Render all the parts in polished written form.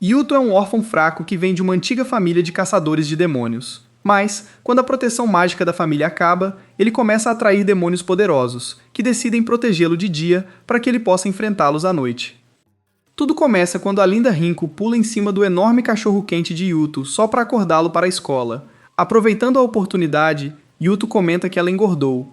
Yuto é um órfão fraco que vem de uma antiga família de caçadores de demônios. Mas, quando a proteção mágica da família acaba, ele começa a atrair demônios poderosos, que decidem protegê-lo de dia para que ele possa enfrentá-los à noite. Tudo começa quando a linda Rinko pula em cima do enorme cachorro-quente de Yuto só para acordá-lo para a escola. Aproveitando a oportunidade, Yuto comenta que ela engordou.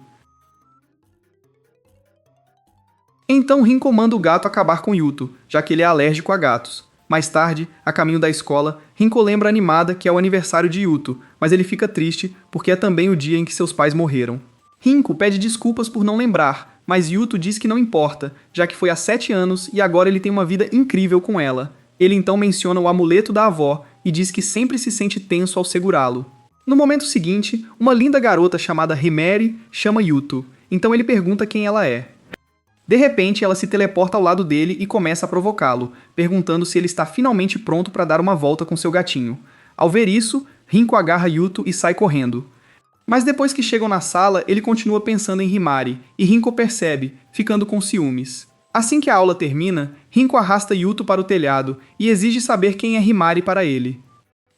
Então Rinko manda o gato acabar com Yuto, já que ele é alérgico a gatos. Mais tarde, a caminho da escola, Rinko lembra animada que é o aniversário de Yuto, mas ele fica triste porque é também o dia em que seus pais morreram. Rinko pede desculpas por não lembrar, mas Yuto diz que não importa, já que foi há 7 anos e agora ele tem uma vida incrível com ela. Ele então menciona o amuleto da avó e diz que sempre se sente tenso ao segurá-lo. No momento seguinte, uma linda garota chamada Himeri chama Yuto, então ele pergunta quem ela é. De repente, ela se teleporta ao lado dele e começa a provocá-lo, perguntando se ele está finalmente pronto para dar uma volta com seu gatinho. Ao ver isso, Rinko agarra Yuto e sai correndo. Mas depois que chegam na sala, ele continua pensando em Himari, e Rinko percebe, ficando com ciúmes. Assim que a aula termina, Rinko arrasta Yuto para o telhado e exige saber quem é Himari para ele.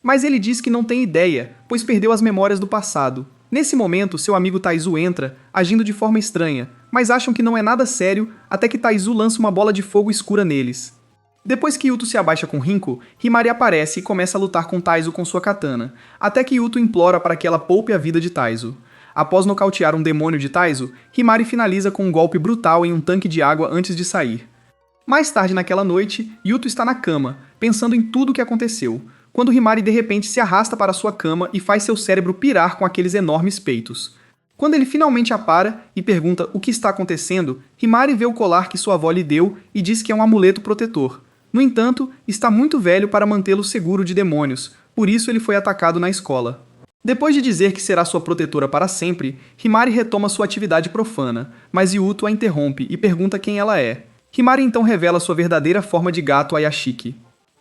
Mas ele diz que não tem ideia, pois perdeu as memórias do passado. Nesse momento, seu amigo Taizu entra, agindo de forma estranha, mas acham que não é nada sério até que Taizu lança uma bola de fogo escura neles. Depois que Yuto se abaixa com Rinko, Himari aparece e começa a lutar com Taizu com sua katana, até que Yuto implora para que ela poupe a vida de Taizu. Após nocautear um demônio de Taizu, Himari finaliza com um golpe brutal em um tanque de água antes de sair. Mais tarde naquela noite, Yuto está na cama, pensando em tudo o que aconteceu, quando Himari de repente se arrasta para sua cama e faz seu cérebro pirar com aqueles enormes peitos. Quando ele finalmente a para e pergunta o que está acontecendo, Himari vê o colar que sua avó lhe deu e diz que é um amuleto protetor. No entanto, está muito velho para mantê-lo seguro de demônios, por isso ele foi atacado na escola. Depois de dizer que será sua protetora para sempre, Himari retoma sua atividade profana, mas Yuto a interrompe e pergunta quem ela é. Himari então revela sua verdadeira forma de gato Ayashiki.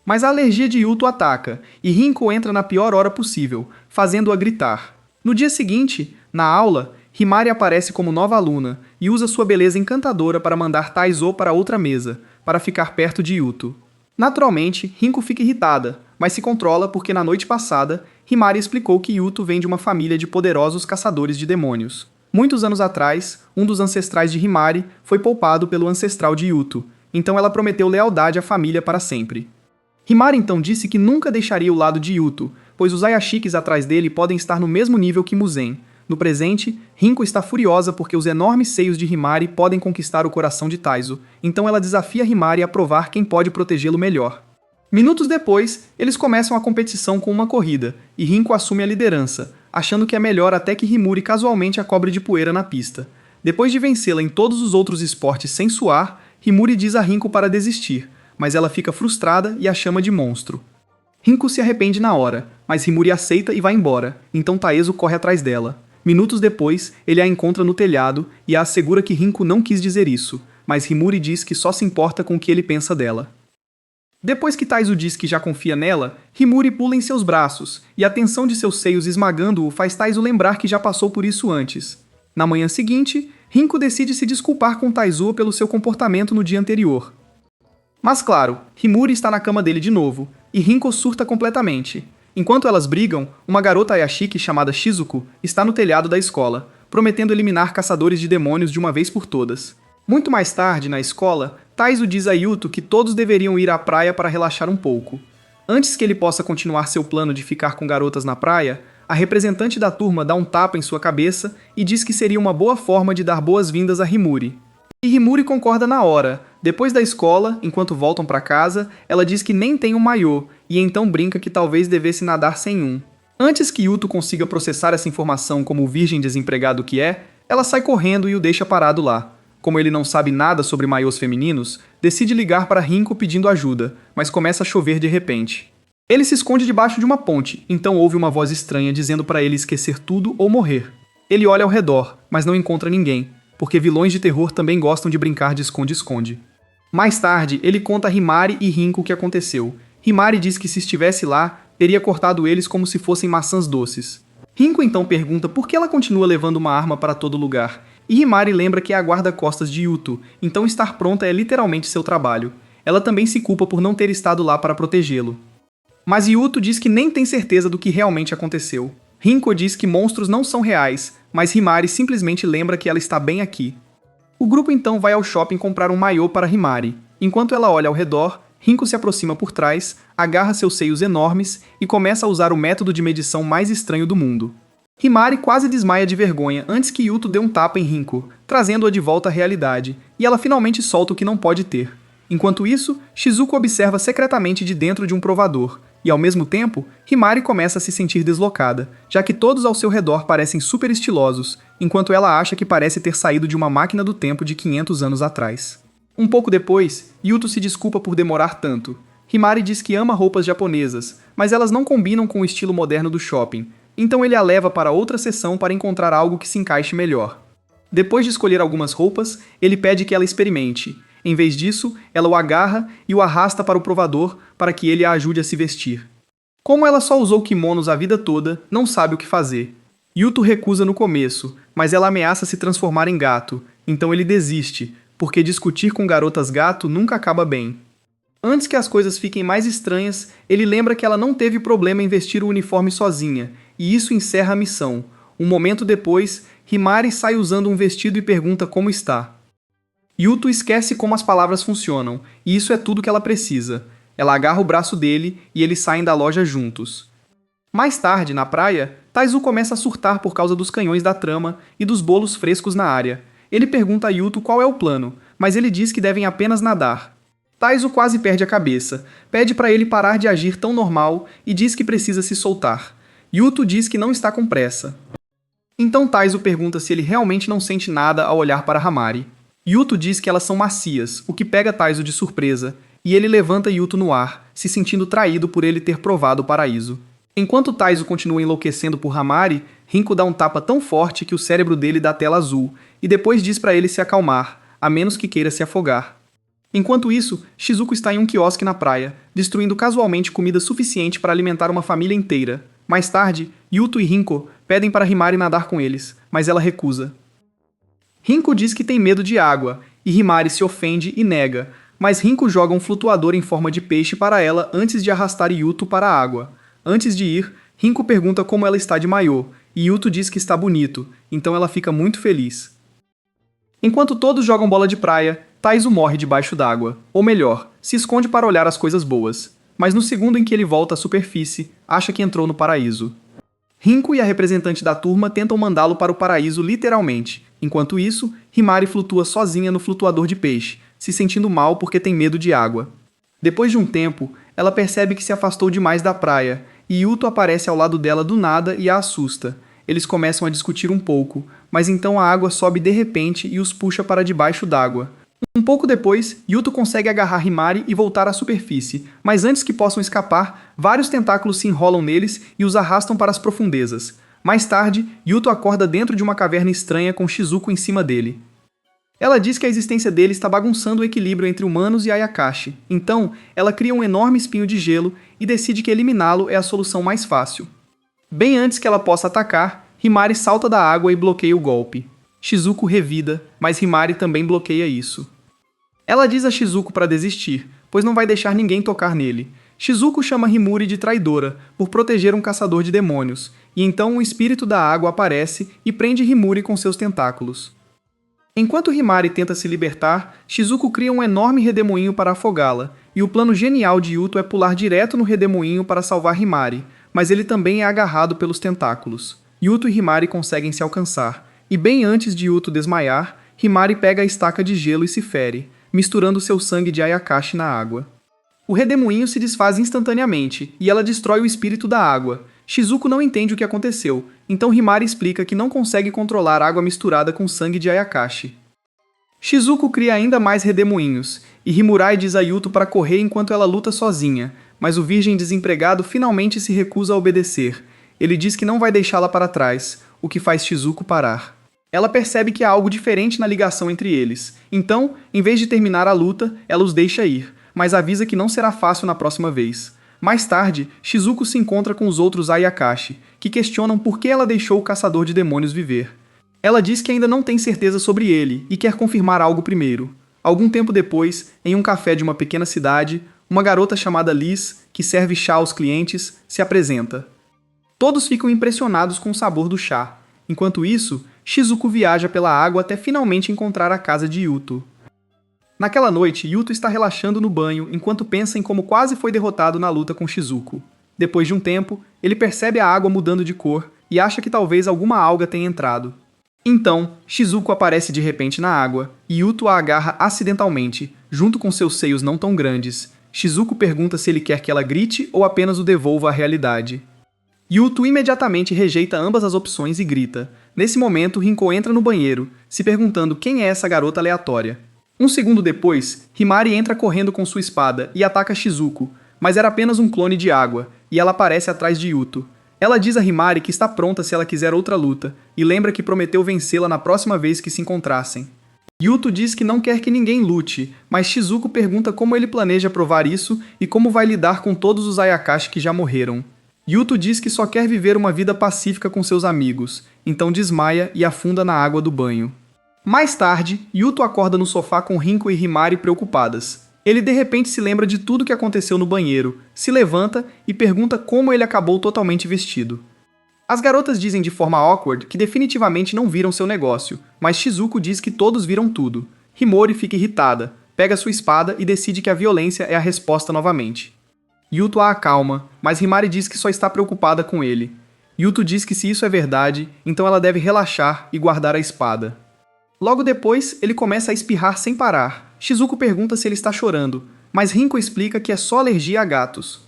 Mas a alergia de Yuto ataca, e Rinko entra na pior hora possível, fazendo-a gritar. No dia seguinte, na aula, Himari aparece como nova aluna e usa sua beleza encantadora para mandar Taizo para outra mesa, para ficar perto de Yuto. Naturalmente, Rinko fica irritada, mas se controla porque na noite passada, Himari explicou que Yuto vem de uma família de poderosos caçadores de demônios. Muitos anos atrás, um dos ancestrais de Himari foi poupado pelo ancestral de Yuto, então ela prometeu lealdade à família para sempre. Himari então disse que nunca deixaria o lado de Yuto, pois os Ayashikis atrás dele podem estar no mesmo nível que Muzen. No presente, Rinko está furiosa porque os enormes seios de Himari podem conquistar o coração de Taizo, então ela desafia Himari a provar quem pode protegê-lo melhor. Minutos depois, eles começam a competição com uma corrida, e Rinko assume a liderança, achando que é melhor até que Himuri casualmente a cobre de poeira na pista. Depois de vencê-la em todos os outros esportes sem suar, Himuri diz a Rinko para desistir, mas ela fica frustrada e a chama de monstro. Rinko se arrepende na hora, mas Himuri aceita e vai embora, então Taezo corre atrás dela. Minutos depois, ele a encontra no telhado e a assegura que Rinko não quis dizer isso, mas Himuri diz que só se importa com o que ele pensa dela. Depois que Taizo diz que já confia nela, Himuri pula em seus braços, e a tensão de seus seios esmagando-o faz Taizo lembrar que já passou por isso antes. Na manhã seguinte, Rinko decide se desculpar com Taizo pelo seu comportamento no dia anterior. Mas claro, Himuri está na cama dele de novo, e Rinko surta completamente. Enquanto elas brigam, uma garota Ayashiki chamada Shizuku está no telhado da escola, prometendo eliminar caçadores de demônios de uma vez por todas. Muito mais tarde, na escola, Taizo diz a Yuto que todos deveriam ir à praia para relaxar um pouco. Antes que ele possa continuar seu plano de ficar com garotas na praia, a representante da turma dá um tapa em sua cabeça e diz que seria uma boa forma de dar boas-vindas a Himuri. E Himuri concorda na hora. Depois da escola, enquanto voltam para casa, ela diz que nem tem um maiô, e então brinca que talvez devesse nadar sem um. Antes que Yuto consiga processar essa informação como o virgem desempregado que é, ela sai correndo e o deixa parado lá. Como ele não sabe nada sobre maiôs femininos, decide ligar para Rinko pedindo ajuda, mas começa a chover de repente. Ele se esconde debaixo de uma ponte, então ouve uma voz estranha dizendo para ele esquecer tudo ou morrer. Ele olha ao redor, mas não encontra ninguém, porque vilões de terror também gostam de brincar de esconde-esconde. Mais tarde, ele conta a Himari e Rinko o que aconteceu. Himari diz que se estivesse lá, teria cortado eles como se fossem maçãs doces. Rinko então pergunta por que ela continua levando uma arma para todo lugar, e Himari lembra que é a guarda-costas de Yuto, então estar pronta é literalmente seu trabalho. ela também se culpa por não ter estado lá para protegê-lo. Mas Yuto diz que nem tem certeza do que realmente aconteceu. Rinko diz que monstros não são reais, mas Himari simplesmente lembra que ela está bem aqui. O grupo então vai ao shopping comprar um maiô para Himari. Enquanto ela olha ao redor, Rinko se aproxima por trás, agarra seus seios enormes e começa a usar o método de medição mais estranho do mundo. Himari quase desmaia de vergonha antes que Yuto dê um tapa em Rinko, trazendo-a de volta à realidade, e ela finalmente solta o que não pode ter. Enquanto isso, Shizuko observa secretamente de dentro de um provador, e ao mesmo tempo, Himari começa a se sentir deslocada, já que todos ao seu redor parecem super estilosos, enquanto ela acha que parece ter saído de uma máquina do tempo de 500 anos atrás. Um pouco depois, Yuto se desculpa por demorar tanto. Himari diz que ama roupas japonesas, mas elas não combinam com o estilo moderno do shopping, então ele a leva para outra seção para encontrar algo que se encaixe melhor. Depois de escolher algumas roupas, ele pede que ela experimente. Em vez disso, ela o agarra e o arrasta para o provador para que ele a ajude a se vestir. Como ela só usou kimonos a vida toda, não sabe o que fazer. Yuto recusa no começo, mas ela ameaça se transformar em gato, então ele desiste, porque discutir com garotas gato nunca acaba bem. Antes que as coisas fiquem mais estranhas, ele lembra que ela não teve problema em vestir o uniforme sozinha, e isso encerra a missão. Um momento depois, Himari sai usando um vestido e pergunta como está. Yuto esquece como as palavras funcionam, e isso é tudo que ela precisa. Ela agarra o braço dele e eles saem da loja juntos. Mais tarde, na praia, Taizu começa a surtar por causa dos canhões da trama e dos bolos frescos na área. Ele pergunta a Yuto qual é o plano, mas ele diz que devem apenas nadar. Taizu quase perde a cabeça, pede para ele parar de agir tão normal e diz que precisa se soltar. Yuto diz que não está com pressa. Então Taizu pergunta se ele realmente não sente nada ao olhar para Himari. Yuto diz que elas são macias, o que pega Taizu de surpresa, e ele levanta Yuto no ar, se sentindo traído por ele ter provado o paraíso. Enquanto Taizu continua enlouquecendo por Himari, Rinko dá um tapa tão forte que o cérebro dele dá tela azul, e depois diz para ele se acalmar, a menos que queira se afogar. Enquanto isso, Shizuko está em um quiosque na praia, destruindo casualmente comida suficiente para alimentar uma família inteira. Mais tarde, Yuto e Rinko pedem para Himari nadar com eles, mas ela recusa. Rinko diz que tem medo de água, e Himari se ofende e nega, mas Rinko joga um flutuador em forma de peixe para ela antes de arrastar Yuto para a água. Antes de ir, Rinko pergunta como ela está de maiô, e Yuto diz que está bonito, então ela fica muito feliz. Enquanto todos jogam bola de praia, Taizu morre debaixo d'água, ou melhor, se esconde para olhar as coisas boas. Mas no segundo em que ele volta à superfície, acha que entrou no paraíso. Rinko e a representante da turma tentam mandá-lo para o paraíso literalmente. Enquanto isso, Himari flutua sozinha no flutuador de peixe, se sentindo mal porque tem medo de água. Depois de um tempo, ela percebe que se afastou demais da praia, e Yuto aparece ao lado dela do nada e a assusta. Eles começam a discutir um pouco, mas então a água sobe de repente e os puxa para debaixo d'água. Um pouco depois, Yuto consegue agarrar Himari e voltar à superfície, mas antes que possam escapar, vários tentáculos se enrolam neles e os arrastam para as profundezas. Mais tarde, Yuto acorda dentro de uma caverna estranha com Shizuko em cima dele. Ela diz que a existência dele está bagunçando o equilíbrio entre humanos e Ayakashi, então ela cria um enorme espinho de gelo e decide que eliminá-lo é a solução mais fácil. Bem antes que ela possa atacar, Himari salta da água e bloqueia o golpe. Shizuko revida, mas Himari também bloqueia isso. Ela diz a Shizuko para desistir, pois não vai deixar ninguém tocar nele. Shizuko chama Himuri de traidora, por proteger um caçador de demônios, e então o espírito da água aparece e prende Himuri com seus tentáculos. Enquanto Himari tenta se libertar, Shizuko cria um enorme redemoinho para afogá-la, e o plano genial de Yuto é pular direto no redemoinho para salvar Himari, mas ele também é agarrado pelos tentáculos. Yuto e Himari conseguem se alcançar, e bem antes de Yuto desmaiar, Himari pega a estaca de gelo e se fere, misturando seu sangue de Ayakashi na água. O redemoinho se desfaz instantaneamente, e ela destrói o espírito da água. Shizuko não entende o que aconteceu, então Himari explica que não consegue controlar água misturada com sangue de Ayakashi. Shizuko cria ainda mais redemoinhos, e Himurai diz a Yuto para correr enquanto ela luta sozinha, mas o virgem desempregado finalmente se recusa a obedecer. Ele diz que não vai deixá-la para trás, o que faz Shizuko parar. Ela percebe que há algo diferente na ligação entre eles, então, em vez de terminar a luta, ela os deixa ir, mas avisa que não será fácil na próxima vez. Mais tarde, Shizuko se encontra com os outros Ayakashi, que questionam por que ela deixou o caçador de demônios viver. Ela diz que ainda não tem certeza sobre ele e quer confirmar algo primeiro. Algum tempo depois, em um café de uma pequena cidade, uma garota chamada Liz, que serve chá aos clientes, se apresenta. Todos ficam impressionados com o sabor do chá. Enquanto isso, Shizuko viaja pela água até finalmente encontrar a casa de Yuto. Naquela noite, Yuto está relaxando no banho enquanto pensa em como quase foi derrotado na luta com Shizuko. Depois de um tempo, ele percebe a água mudando de cor e acha que talvez alguma alga tenha entrado. Então, Shizuko aparece de repente na água e Yuto a agarra acidentalmente, junto com seus seios não tão grandes. Shizuko pergunta se ele quer que ela grite ou apenas o devolva à realidade. Yuto imediatamente rejeita ambas as opções e grita. Nesse momento, Rinko entra no banheiro, se perguntando quem é essa garota aleatória. Um segundo depois, Himari entra correndo com sua espada e ataca Shizuko, mas era apenas um clone de água, e ela aparece atrás de Yuto. Ela diz a Himari que está pronta se ela quiser outra luta, e lembra que prometeu vencê-la na próxima vez que se encontrassem. Yuto diz que não quer que ninguém lute, mas Shizuko pergunta como ele planeja provar isso e como vai lidar com todos os Ayakashi que já morreram. Yuto diz que só quer viver uma vida pacífica com seus amigos, então desmaia e afunda na água do banho. Mais tarde, Yuto acorda no sofá com Rinko e Himari preocupadas. Ele de repente se lembra de tudo que aconteceu no banheiro, se levanta e pergunta como ele acabou totalmente vestido. As garotas dizem de forma awkward que definitivamente não viram seu negócio, mas Shizuko diz que todos viram tudo. Himori fica irritada, pega sua espada e decide que a violência é a resposta novamente. Yuto a acalma, mas Himari diz que só está preocupada com ele. Yuto diz que se isso é verdade, então ela deve relaxar e guardar a espada. Logo depois, ele começa a espirrar sem parar. Shizuko pergunta se ele está chorando, mas Rinko explica que é só alergia a gatos.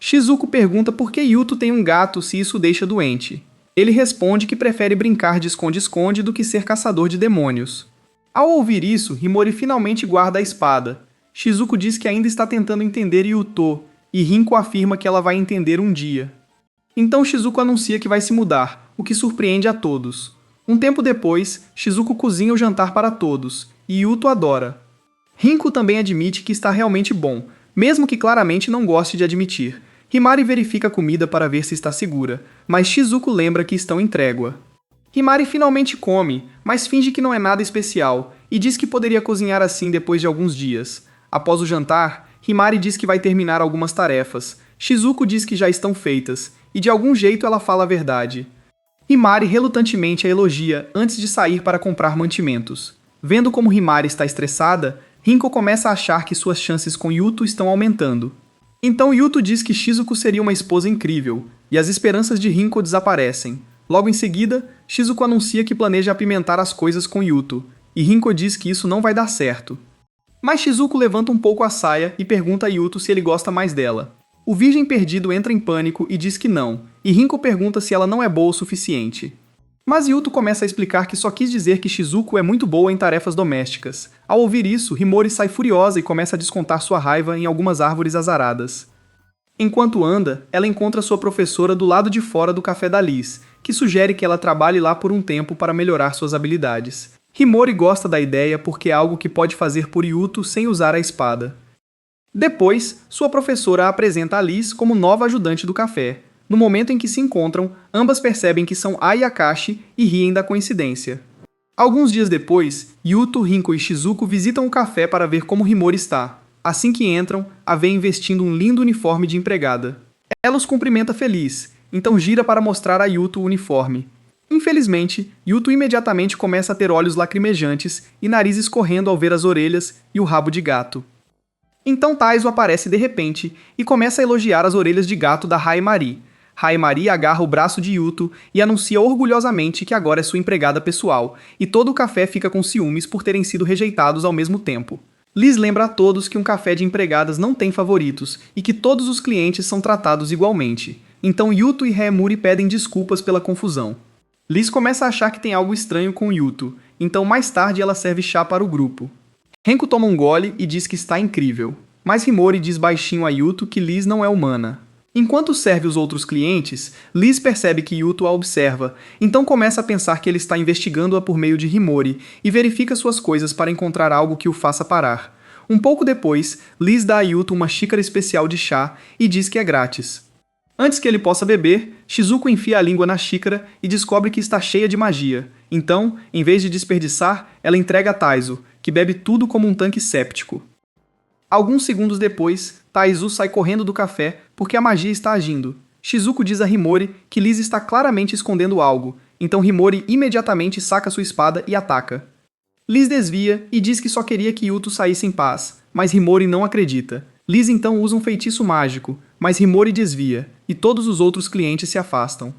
Shizuko pergunta por que Yuto tem um gato se isso o deixa doente. Ele responde que prefere brincar de esconde-esconde do que ser caçador de demônios. Ao ouvir isso, Himori finalmente guarda a espada. Shizuko diz que ainda está tentando entender Yuto, e Rinko afirma que ela vai entender um dia. Então Shizuko anuncia que vai se mudar, o que surpreende a todos. Um tempo depois, Shizuko cozinha o jantar para todos, e Yuto adora. Rinko também admite que está realmente bom, mesmo que claramente não goste de admitir. Himari verifica a comida para ver se está segura, mas Shizuko lembra que estão em trégua. Himari finalmente come, mas finge que não é nada especial, e diz que poderia cozinhar assim depois de alguns dias. Após o jantar, Himari diz que vai terminar algumas tarefas. Shizuko diz que já estão feitas, e de algum jeito ela fala a verdade. Himari relutantemente a elogia antes de sair para comprar mantimentos. Vendo como Himari está estressada, Rinko começa a achar que suas chances com Yuto estão aumentando. Então Yuto diz que Shizuko seria uma esposa incrível, e as esperanças de Rinko desaparecem. Logo em seguida, Shizuko anuncia que planeja apimentar as coisas com Yuto, e Rinko diz que isso não vai dar certo. Mas Shizuko levanta um pouco a saia e pergunta a Yuto se ele gosta mais dela. O virgem perdido entra em pânico e diz que não, e Rinko pergunta se ela não é boa o suficiente. Mas Yuto começa a explicar que só quis dizer que Shizuko é muito boa em tarefas domésticas. Ao ouvir isso, Himori sai furiosa e começa a descontar sua raiva em algumas árvores azaradas. Enquanto anda, ela encontra sua professora do lado de fora do café da Liz, que sugere que ela trabalhe lá por um tempo para melhorar suas habilidades. Himori gosta da ideia porque é algo que pode fazer por Yuto sem usar a espada. Depois, sua professora a apresenta a Liz como nova ajudante do café. No momento em que se encontram, ambas percebem que são Ayakashi e riem da coincidência. Alguns dias depois, Yuto, Rinko e Shizuko visitam o café para ver como Himori está. Assim que entram, a vêem vestindo um lindo uniforme de empregada. Ela os cumprimenta feliz, então gira para mostrar a Yuto o uniforme. Infelizmente, Yuto imediatamente começa a ter olhos lacrimejantes e nariz escorrendo ao ver as orelhas e o rabo de gato. Então Taizo aparece de repente e começa a elogiar as orelhas de gato da Himari. Himari agarra o braço de Yuto e anuncia orgulhosamente que agora é sua empregada pessoal, e todo o café fica com ciúmes por terem sido rejeitados ao mesmo tempo. Liz lembra a todos que um café de empregadas não tem favoritos e que todos os clientes são tratados igualmente. Então Yuto e Himuri pedem desculpas pela confusão. Liz começa a achar que tem algo estranho com Yuto, então mais tarde ela serve chá para o grupo. Renko toma um gole e diz que está incrível, mas Himori diz baixinho a Yuto que Liz não é humana. Enquanto serve os outros clientes, Liz percebe que Yuto a observa, então começa a pensar que ele está investigando-a por meio de Himori e verifica suas coisas para encontrar algo que o faça parar. Um pouco depois, Liz dá a Yuto uma xícara especial de chá e diz que é grátis. Antes que ele possa beber, Shizuko enfia a língua na xícara e descobre que está cheia de magia. Então, em vez de desperdiçar, ela entrega a Taizo, que bebe tudo como um tanque séptico. Alguns segundos depois, Taizu sai correndo do café porque a magia está agindo. Shizuko diz a Himori que Liz está claramente escondendo algo, então Himori imediatamente saca sua espada e ataca. Liz desvia e diz que só queria que Yuto saísse em paz, mas Himori não acredita. Liz então usa um feitiço mágico, mas Himori desvia, e todos os outros clientes se afastam.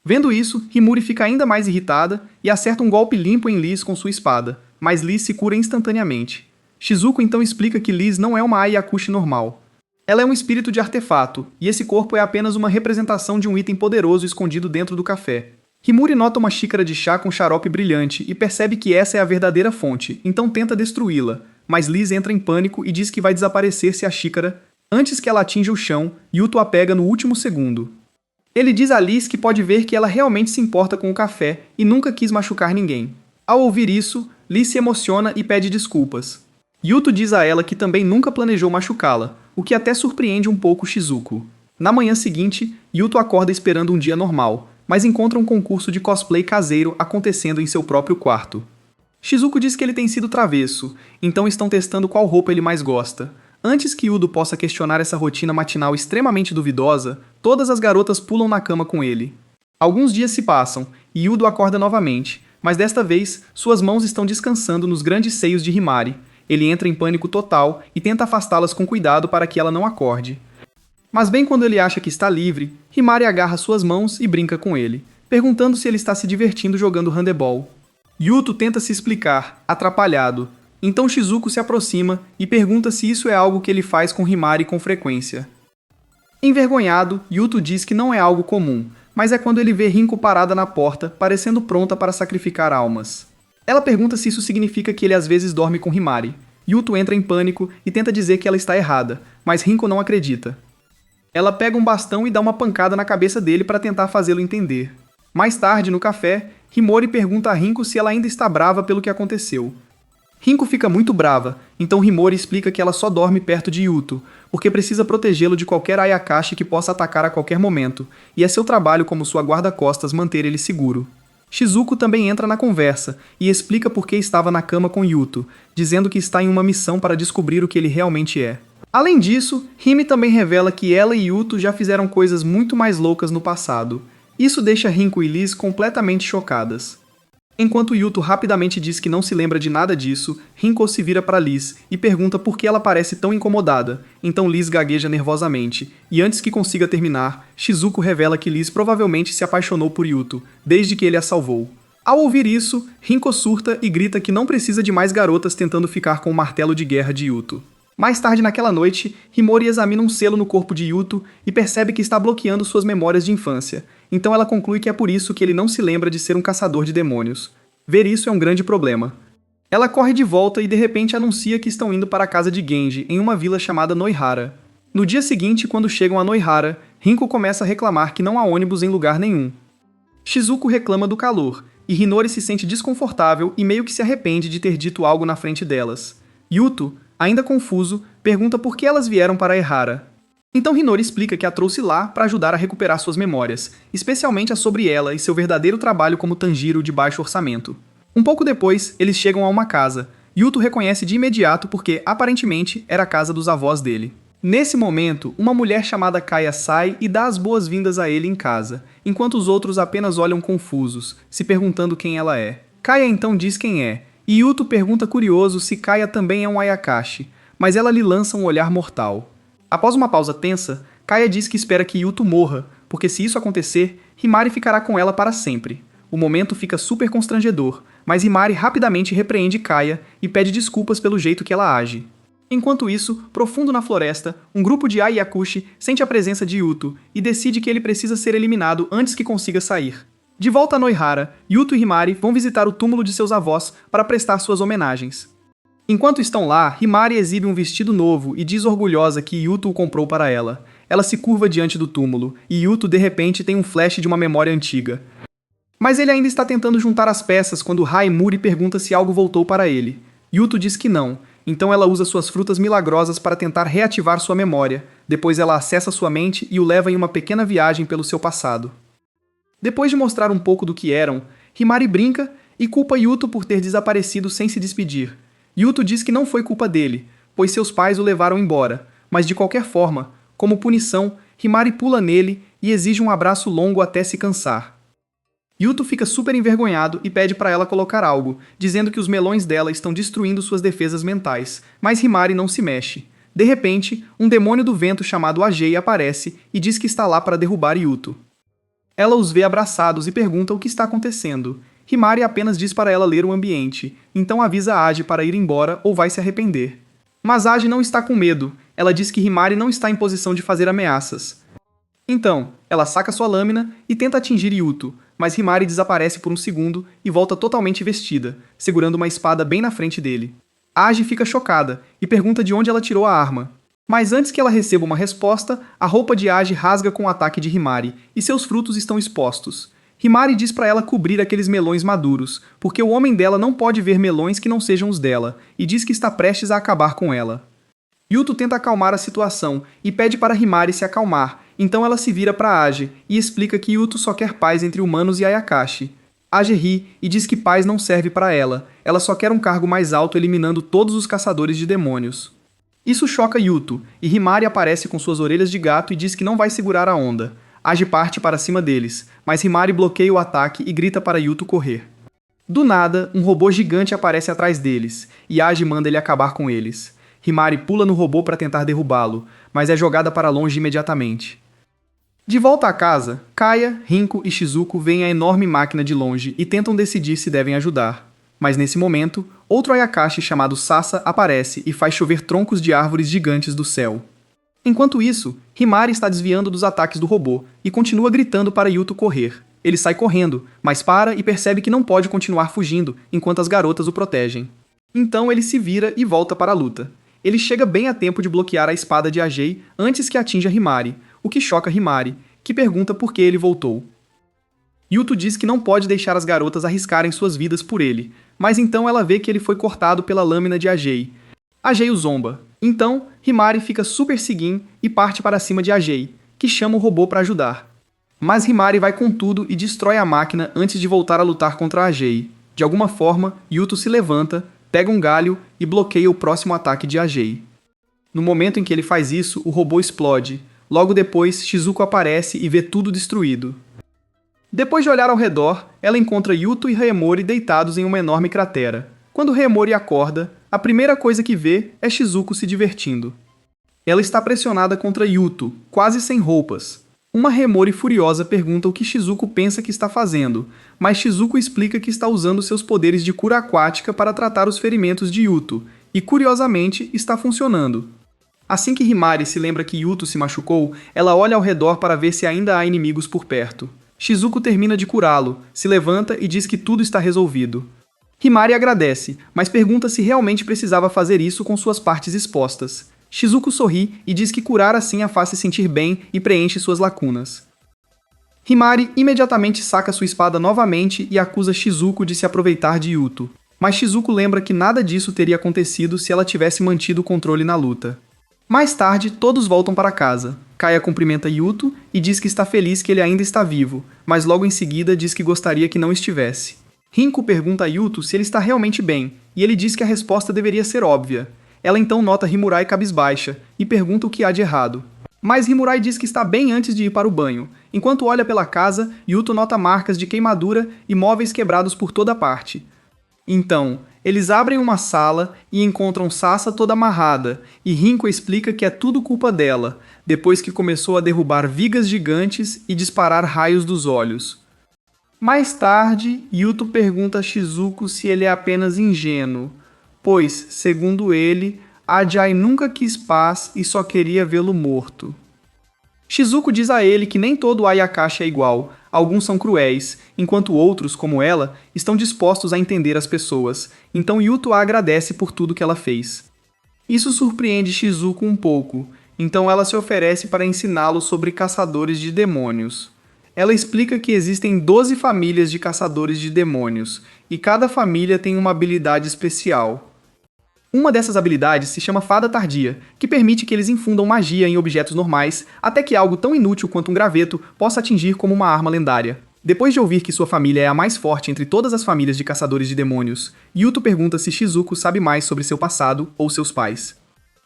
Vendo isso, Himori fica ainda mais irritada e acerta um golpe limpo em Liz com sua espada, mas Liz se cura instantaneamente. Shizuko então explica que Liz não é uma Ayakushi normal. Ela é um espírito de artefato, e esse corpo é apenas uma representação de um item poderoso escondido dentro do café. Himori nota uma xícara de chá com xarope brilhante e percebe que essa é a verdadeira fonte, então tenta destruí-la, mas Liz entra em pânico e diz que vai desaparecer se a xícara, antes que ela atinja o chão, Yuto a pega no último segundo. Ele diz a Liz que pode ver que ela realmente se importa com o café e nunca quis machucar ninguém. Ao ouvir isso, Liz se emociona e pede desculpas. Yuto diz a ela que também nunca planejou machucá-la, o que até surpreende um pouco Shizuko. Na manhã seguinte, Yuto acorda esperando um dia normal, mas encontra um concurso de cosplay caseiro acontecendo em seu próprio quarto. Shizuko diz que ele tem sido travesso, então estão testando qual roupa ele mais gosta. Antes que Yudo possa questionar essa rotina matinal extremamente duvidosa, todas as garotas pulam na cama com ele. Alguns dias se passam, e Yudo acorda novamente, mas desta vez, suas mãos estão descansando nos grandes seios de Himari. Ele entra em pânico total e tenta afastá-las com cuidado para que ela não acorde. Mas bem quando ele acha que está livre, Himari agarra suas mãos e brinca com ele, perguntando se ele está se divertindo jogando handebol. Yuto tenta se explicar, atrapalhado. Então Shizuko se aproxima e pergunta se isso é algo que ele faz com Himari com frequência. Envergonhado, Yuto diz que não é algo comum, mas é quando ele vê Rinko parada na porta, parecendo pronta para sacrificar almas. Ela pergunta se isso significa que ele às vezes dorme com Himari. Yuto entra em pânico e tenta dizer que ela está errada, mas Rinko não acredita. Ela pega um bastão e dá uma pancada na cabeça dele para tentar fazê-lo entender. Mais tarde, no café, Himori pergunta a Rinko se ela ainda está brava pelo que aconteceu. Rinko fica muito brava, então Himori explica que ela só dorme perto de Yuto, porque precisa protegê-lo de qualquer Ayakashi que possa atacar a qualquer momento, e é seu trabalho como sua guarda-costas manter ele seguro. Shizuko também entra na conversa e explica por que estava na cama com Yuto, dizendo que está em uma missão para descobrir o que ele realmente é. Além disso, Hime também revela que ela e Yuto já fizeram coisas muito mais loucas no passado. Isso deixa Rinko e Liz completamente chocadas. Enquanto Yuto rapidamente diz que não se lembra de nada disso, Rinko se vira para Liz e pergunta por que ela parece tão incomodada, então Liz gagueja nervosamente, e antes que consiga terminar, Shizuko revela que Liz provavelmente se apaixonou por Yuto, desde que ele a salvou. Ao ouvir isso, Rinko surta e grita que não precisa de mais garotas tentando ficar com o martelo de guerra de Yuto. Mais tarde naquela noite, Himori examina um selo no corpo de Yuto e percebe que está bloqueando suas memórias de infância, então ela conclui que é por isso que ele não se lembra de ser um caçador de demônios. Ver isso é um grande problema. Ela corre de volta e de repente anuncia que estão indo para a casa de Genji, em uma vila chamada Noihara. No dia seguinte, quando chegam a Noihara, Rinko começa a reclamar que não há ônibus em lugar nenhum. Shizuko reclama do calor, e Hinori se sente desconfortável e meio que se arrepende de ter dito algo na frente delas. Yuto, ainda confuso, pergunta por que elas vieram para Ehara. Então Hinori explica que a trouxe lá para ajudar a recuperar suas memórias, especialmente a sobre ela e seu verdadeiro trabalho como Tanjiro de baixo orçamento. Um pouco depois, eles chegam a uma casa. Yuto reconhece de imediato porque, aparentemente, era a casa dos avós dele. Nesse momento, uma mulher chamada Kaya sai e dá as boas-vindas a ele em casa, enquanto os outros apenas olham confusos, se perguntando quem ela é. Kaya então diz quem é, e Yuto pergunta curioso se Kaya também é um Ayakashi, mas ela lhe lança um olhar mortal. Após uma pausa tensa, Kaya diz que espera que Yuto morra, porque se isso acontecer, Himari ficará com ela para sempre. O momento fica super constrangedor, mas Himari rapidamente repreende Kaya e pede desculpas pelo jeito que ela age. Enquanto isso, profundo na floresta, um grupo de Ayakushi sente a presença de Yuto e decide que ele precisa ser eliminado antes que consiga sair. De volta a Noihara, Yuto e Himari vão visitar o túmulo de seus avós para prestar suas homenagens. Enquanto estão lá, Himari exibe um vestido novo e diz orgulhosa que Yuto o comprou para ela. Ela se curva diante do túmulo, e Yuto de repente tem um flash de uma memória antiga. Mas ele ainda está tentando juntar as peças quando Haimuri pergunta se algo voltou para ele. Yuto diz que não, então ela usa suas frutas milagrosas para tentar reativar sua memória. Depois ela acessa sua mente e o leva em uma pequena viagem pelo seu passado. Depois de mostrar um pouco do que eram, Himari brinca e culpa Yuto por ter desaparecido sem se despedir. Yuto diz que não foi culpa dele, pois seus pais o levaram embora, mas de qualquer forma, como punição, Himari pula nele e exige um abraço longo até se cansar. Yuto fica super envergonhado e pede para ela colocar algo, dizendo que os melões dela estão destruindo suas defesas mentais, mas Himari não se mexe. De repente, um demônio do vento chamado Ajei aparece e diz que está lá para derrubar Yuto. Ela os vê abraçados e pergunta o que está acontecendo. Himari apenas diz para ela ler o ambiente, então avisa Aji para ir embora ou vai se arrepender. Mas Aji não está com medo, ela diz que Himari não está em posição de fazer ameaças. Então, ela saca sua lâmina e tenta atingir Yuto, mas Himari desaparece por um segundo e volta totalmente vestida, segurando uma espada bem na frente dele. Aji fica chocada e pergunta de onde ela tirou a arma. Mas antes que ela receba uma resposta, a roupa de Aji rasga com o ataque de Himari e seus frutos estão expostos. Himari diz para ela cobrir aqueles melões maduros, porque o homem dela não pode ver melões que não sejam os dela, e diz que está prestes a acabar com ela. Yuto tenta acalmar a situação e pede para Himari se acalmar, então ela se vira para Aji e explica que Yuto só quer paz entre humanos e Ayakashi. Aji ri e diz que paz não serve para ela só quer um cargo mais alto eliminando todos os caçadores de demônios. Isso choca Yuto, e Himari aparece com suas orelhas de gato e diz que não vai segurar a onda. Aji parte para cima deles, mas Himari bloqueia o ataque e grita para Yuto correr. Do nada, um robô gigante aparece atrás deles, e Aji manda ele acabar com eles. Himari pula no robô para tentar derrubá-lo, mas é jogada para longe imediatamente. De volta à casa, Kaya, Rinko e Shizuko veem a enorme máquina de longe e tentam decidir se devem ajudar. Mas nesse momento, outro Ayakashi chamado Sasa aparece e faz chover troncos de árvores gigantes do céu. Enquanto isso, Himari está desviando dos ataques do robô e continua gritando para Yuto correr. Ele sai correndo, mas para e percebe que não pode continuar fugindo enquanto as garotas o protegem. Então ele se vira e volta para a luta. Ele chega bem a tempo de bloquear a espada de Ajei antes que atinja Himari, o que choca Himari, que pergunta por que ele voltou. Yuto diz que não pode deixar as garotas arriscarem suas vidas por ele, mas então ela vê que ele foi cortado pela lâmina de Ajei. Ajei o zomba. Então, Himari fica super seguin e parte para cima de Ajei, que chama o robô para ajudar. Mas Himari vai com tudo e destrói a máquina antes de voltar a lutar contra Ajei. De alguma forma, Yuto se levanta, pega um galho e bloqueia o próximo ataque de Ajei. No momento em que ele faz isso, o robô explode. Logo depois, Shizuko aparece e vê tudo destruído. Depois de olhar ao redor, ela encontra Yuto e Haemori deitados em uma enorme cratera. Quando Haemori acorda, a primeira coisa que vê é Shizuko se divertindo. Ela está pressionada contra Yuto, quase sem roupas. Uma Haemori furiosa pergunta o que Shizuko pensa que está fazendo, mas Shizuko explica que está usando seus poderes de cura aquática para tratar os ferimentos de Yuto, e curiosamente está funcionando. Assim que Himari se lembra que Yuto se machucou, ela olha ao redor para ver se ainda há inimigos por perto. Shizuko termina de curá-lo, se levanta e diz que tudo está resolvido. Himari agradece, mas pergunta se realmente precisava fazer isso com suas partes expostas. Shizuko sorri e diz que curar assim a faz se sentir bem e preenche suas lacunas. Himari imediatamente saca sua espada novamente e acusa Shizuko de se aproveitar de Yuto. Mas Shizuko lembra que nada disso teria acontecido se ela tivesse mantido o controle na luta. Mais tarde, todos voltam para casa. Kaya cumprimenta Yuto e diz que está feliz que ele ainda está vivo, mas logo em seguida diz que gostaria que não estivesse. Rinko pergunta a Yuto se ele está realmente bem, e ele diz que a resposta deveria ser óbvia. Ela então nota Himurai cabisbaixa e pergunta o que há de errado. Mas Himurai diz que está bem antes de ir para o banho. Enquanto olha pela casa, Yuto nota marcas de queimadura e móveis quebrados por toda parte. Então, eles abrem uma sala e encontram Sasa toda amarrada, e Rinko explica que é tudo culpa dela, depois que começou a derrubar vigas gigantes e disparar raios dos olhos. Mais tarde, Yuto pergunta a Shizuko se ele é apenas ingênuo, pois, segundo ele, Ajai nunca quis paz e só queria vê-lo morto. Shizuko diz a ele que nem todo Ayakashi é igual, alguns são cruéis, enquanto outros, como ela, estão dispostos a entender as pessoas, então Yuto a agradece por tudo que ela fez. Isso surpreende Shizuko um pouco, então ela se oferece para ensiná-lo sobre caçadores de demônios. Ela explica que existem 12 famílias de caçadores de demônios, e cada família tem uma habilidade especial. Uma dessas habilidades se chama Fada Tardia, que permite que eles infundam magia em objetos normais, até que algo tão inútil quanto um graveto possa atingir como uma arma lendária. Depois de ouvir que sua família é a mais forte entre todas as famílias de caçadores de demônios, Yuto pergunta se Shizuko sabe mais sobre seu passado ou seus pais.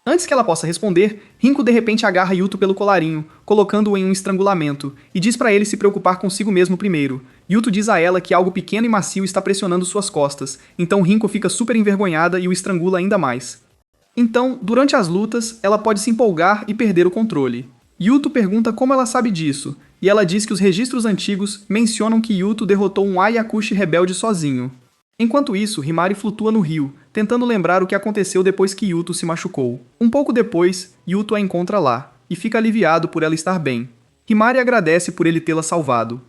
Antes que ela possa responder, Rinko de repente agarra Yuto pelo colarinho, colocando-o em um estrangulamento, e diz para ele se preocupar consigo mesmo primeiro. Yuto diz a ela que algo pequeno e macio está pressionando suas costas, então Rinko fica super envergonhada e o estrangula ainda mais. Então, durante as lutas, ela pode se empolgar e perder o controle. Yuto pergunta como ela sabe disso, e ela diz que os registros antigos mencionam que Yuto derrotou um Ayakushi rebelde sozinho. Enquanto isso, Himari flutua no rio, tentando lembrar o que aconteceu depois que Yuto se machucou. Um pouco depois, Yuto a encontra lá, e fica aliviado por ela estar bem. Himari agradece por ele tê-la salvado.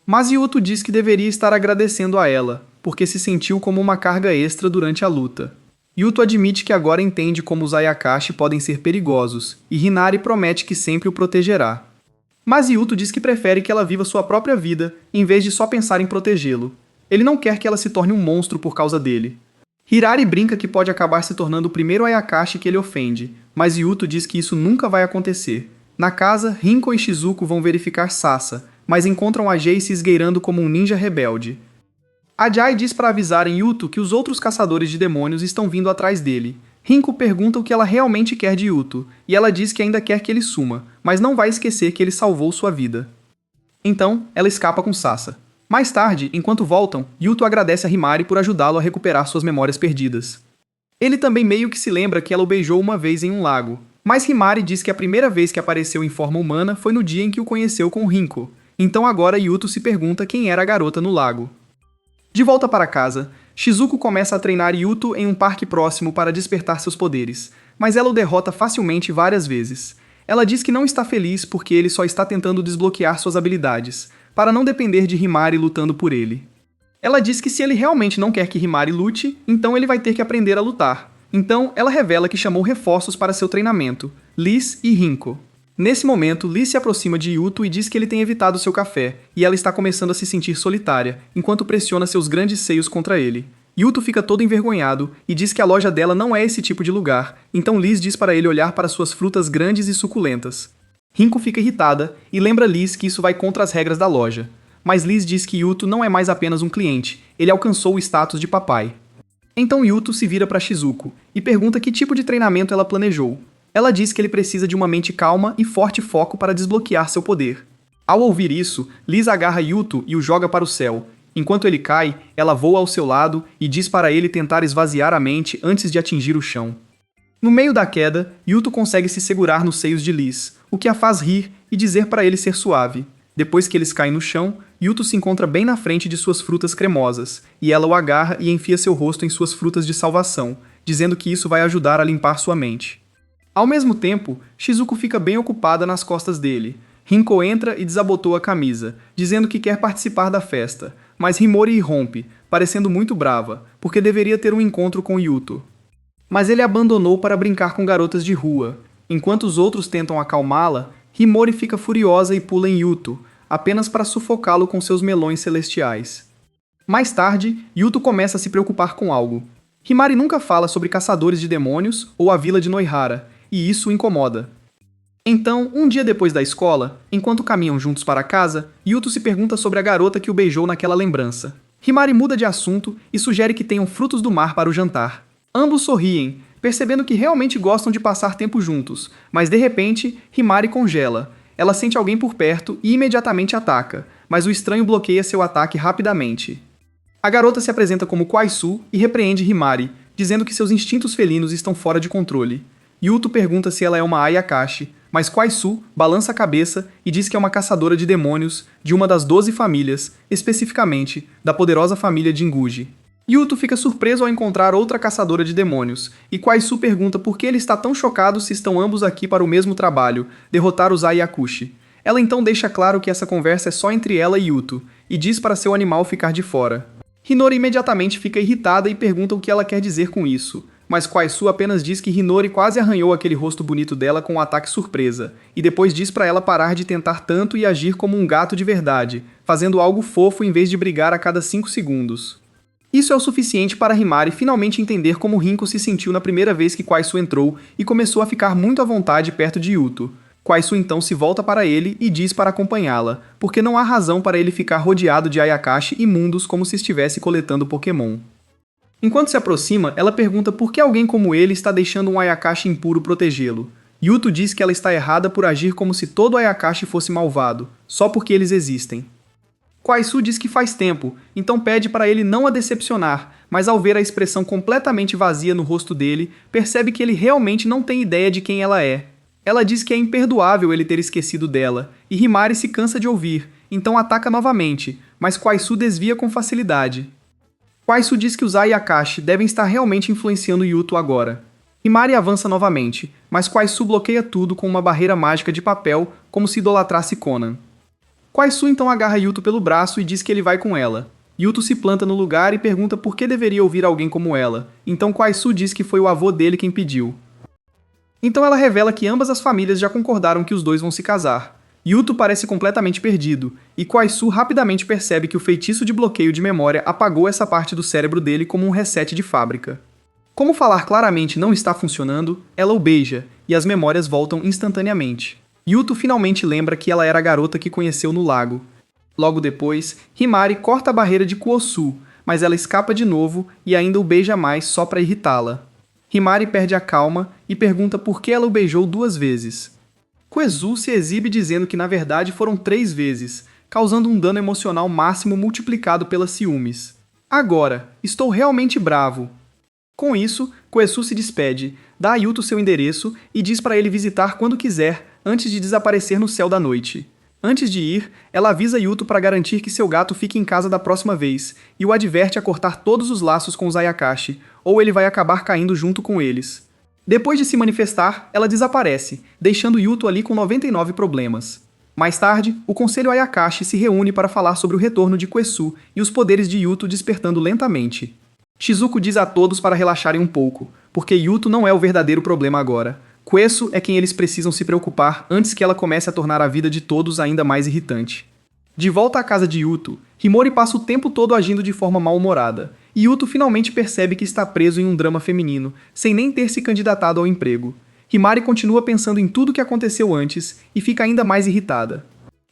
Mas Yuto diz que deveria estar agradecendo a ela, porque se sentiu como uma carga extra durante a luta. Yuto admite que agora entende como os Ayakashi podem ser perigosos, e Hinari promete que sempre o protegerá. Mas Yuto diz que prefere que ela viva sua própria vida, em vez de só pensar em protegê-lo. Ele não quer que ela se torne um monstro por causa dele. Hirari brinca que pode acabar se tornando o primeiro Ayakashi que ele ofende, mas Yuto diz que isso nunca vai acontecer. Na casa, Rinko e Shizuko vão verificar Sasa, mas encontram a Jay se esgueirando como um ninja rebelde. A Jai diz para avisarem Yuto que os outros caçadores de demônios estão vindo atrás dele. Rinko pergunta o que ela realmente quer de Yuto, e ela diz que ainda quer que ele suma, mas não vai esquecer que ele salvou sua vida. Então, ela escapa com Sasa. Mais tarde, enquanto voltam, Yuto agradece a Himari por ajudá-lo a recuperar suas memórias perdidas. Ele também meio que se lembra que ela o beijou uma vez em um lago, mas Himari diz que a primeira vez que apareceu em forma humana foi no dia em que o conheceu com Rinko. Então agora Yuto se pergunta quem era a garota no lago. De volta para casa, Shizuko começa a treinar Yuto em um parque próximo para despertar seus poderes, mas ela o derrota facilmente várias vezes. Ela diz que não está feliz porque ele só está tentando desbloquear suas habilidades, para não depender de Himari lutando por ele. Ela diz que se ele realmente não quer que Himari lute, então ele vai ter que aprender a lutar. Então, ela revela que chamou reforços para seu treinamento, Liz e Rinko. Nesse momento, Liz se aproxima de Yuto e diz que ele tem evitado seu café, e ela está começando a se sentir solitária, enquanto pressiona seus grandes seios contra ele. Yuto fica todo envergonhado e diz que a loja dela não é esse tipo de lugar, então Liz diz para ele olhar para suas frutas grandes e suculentas. Rinko fica irritada e lembra Liz que isso vai contra as regras da loja. Mas Liz diz que Yuto não é mais apenas um cliente, ele alcançou o status de papai. Então Yuto se vira para Shizuko e pergunta que tipo de treinamento ela planejou. Ela diz que ele precisa de uma mente calma e forte foco para desbloquear seu poder. Ao ouvir isso, Liz agarra Yuto e o joga para o céu. Enquanto ele cai, ela voa ao seu lado e diz para ele tentar esvaziar a mente antes de atingir o chão. No meio da queda, Yuto consegue se segurar nos seios de Liz, o que a faz rir e dizer para ele ser suave. Depois que eles caem no chão, Yuto se encontra bem na frente de suas frutas cremosas, e ela o agarra e enfia seu rosto em suas frutas de salvação, dizendo que isso vai ajudar a limpar sua mente. Ao mesmo tempo, Shizuko fica bem ocupada nas costas dele. Rinko entra e desabotoa a camisa, dizendo que quer participar da festa, mas Himori irrompe, parecendo muito brava, porque deveria ter um encontro com Yuto. Mas ele a abandonou para brincar com garotas de rua. Enquanto os outros tentam acalmá-la, Himori fica furiosa e pula em Yuto, apenas para sufocá-lo com seus melões celestiais. Mais tarde, Yuto começa a se preocupar com algo. Himari nunca fala sobre caçadores de demônios ou a vila de Noihara, e isso o incomoda. Então, um dia depois da escola, enquanto caminham juntos para casa, Yuto se pergunta sobre a garota que o beijou naquela lembrança. Himari muda de assunto e sugere que tenham frutos do mar para o jantar. Ambos sorriem, percebendo que realmente gostam de passar tempo juntos, mas de repente, Himari congela. Ela sente alguém por perto e imediatamente ataca, mas o estranho bloqueia seu ataque rapidamente. A garota se apresenta como Kwaisu e repreende Himari, dizendo que seus instintos felinos estão fora de controle. Yuto pergunta se ela é uma Ayakashi, mas Kwaisu balança a cabeça e diz que é uma caçadora de demônios de uma das 12 famílias, especificamente da poderosa família de Jinguji. Yuto fica surpreso ao encontrar outra caçadora de demônios, e Kwaisu pergunta por que ele está tão chocado se estão ambos aqui para o mesmo trabalho, derrotar os Ayakushi. Ela então deixa claro que essa conversa é só entre ela e Yuto, e diz para seu animal ficar de fora. Hinori imediatamente fica irritada e pergunta o que ela quer dizer com isso, mas Kwaisu apenas diz que Hinori quase arranhou aquele rosto bonito dela com um ataque surpresa, e depois diz para ela parar de tentar tanto e agir como um gato de verdade, fazendo algo fofo em vez de brigar a cada 5 segundos. Isso é o suficiente para Himari finalmente entender como Rinko se sentiu na primeira vez que Kwaisu entrou e começou a ficar muito à vontade perto de Yuto. Kwaisu então se volta para ele e diz para acompanhá-la, porque não há razão para ele ficar rodeado de Ayakashi imundos como se estivesse coletando Pokémon. Enquanto se aproxima, ela pergunta por que alguém como ele está deixando um Ayakashi impuro protegê-lo. Yuto diz que ela está errada por agir como se todo Ayakashi fosse malvado, só porque eles existem. Kwaisu diz que faz tempo, então pede para ele não a decepcionar, mas ao ver a expressão completamente vazia no rosto dele, percebe que ele realmente não tem ideia de quem ela é. Ela diz que é imperdoável ele ter esquecido dela, e Himari se cansa de ouvir, então ataca novamente, mas Kwaisu desvia com facilidade. Kwaisu diz que os Ayakashi devem estar realmente influenciando Yuto agora. Himari avança novamente, mas Kwaisu bloqueia tudo com uma barreira mágica de papel, como se idolatrasse Conan. Kwaisu então agarra Yuto pelo braço e diz que ele vai com ela. Yuto se planta no lugar e pergunta por que deveria ouvir alguém como ela, então Kwaisu diz que foi o avô dele quem pediu. Então ela revela que ambas as famílias já concordaram que os dois vão se casar. Yuto parece completamente perdido, e Kwaisu rapidamente percebe que o feitiço de bloqueio de memória apagou essa parte do cérebro dele como um reset de fábrica. Como falar claramente não está funcionando, ela o beija, e as memórias voltam instantaneamente. Yuto finalmente lembra que ela era a garota que conheceu no lago. Logo depois, Himari corta a barreira de Kuosu, mas ela escapa de novo e ainda o beija mais só para irritá-la. Himari perde a calma e pergunta por que ela o beijou 2 vezes. Kuezu se exibe dizendo que na verdade foram 3 vezes, causando um dano emocional máximo multiplicado pelas ciúmes. Agora, estou realmente bravo. Com isso, Kuezu se despede, dá a Yuto seu endereço e diz para ele visitar quando quiser, antes de desaparecer no céu da noite. Antes de ir, ela avisa Yuto para garantir que seu gato fique em casa da próxima vez, e o adverte a cortar todos os laços com os Ayakashi, ou ele vai acabar caindo junto com eles. Depois de se manifestar, ela desaparece, deixando Yuto ali com 99 problemas. Mais tarde, o Conselho Ayakashi se reúne para falar sobre o retorno de Kuezu e os poderes de Yuto despertando lentamente. Shizuko diz a todos para relaxarem um pouco, porque Yuto não é o verdadeiro problema agora. Kuezu é quem eles precisam se preocupar antes que ela comece a tornar a vida de todos ainda mais irritante. De volta à casa de Yuto, Himori passa o tempo todo agindo de forma mal-humorada, e Yuto finalmente percebe que está preso em um drama feminino, sem nem ter se candidatado ao emprego. Himari continua pensando em tudo o que aconteceu antes e fica ainda mais irritada.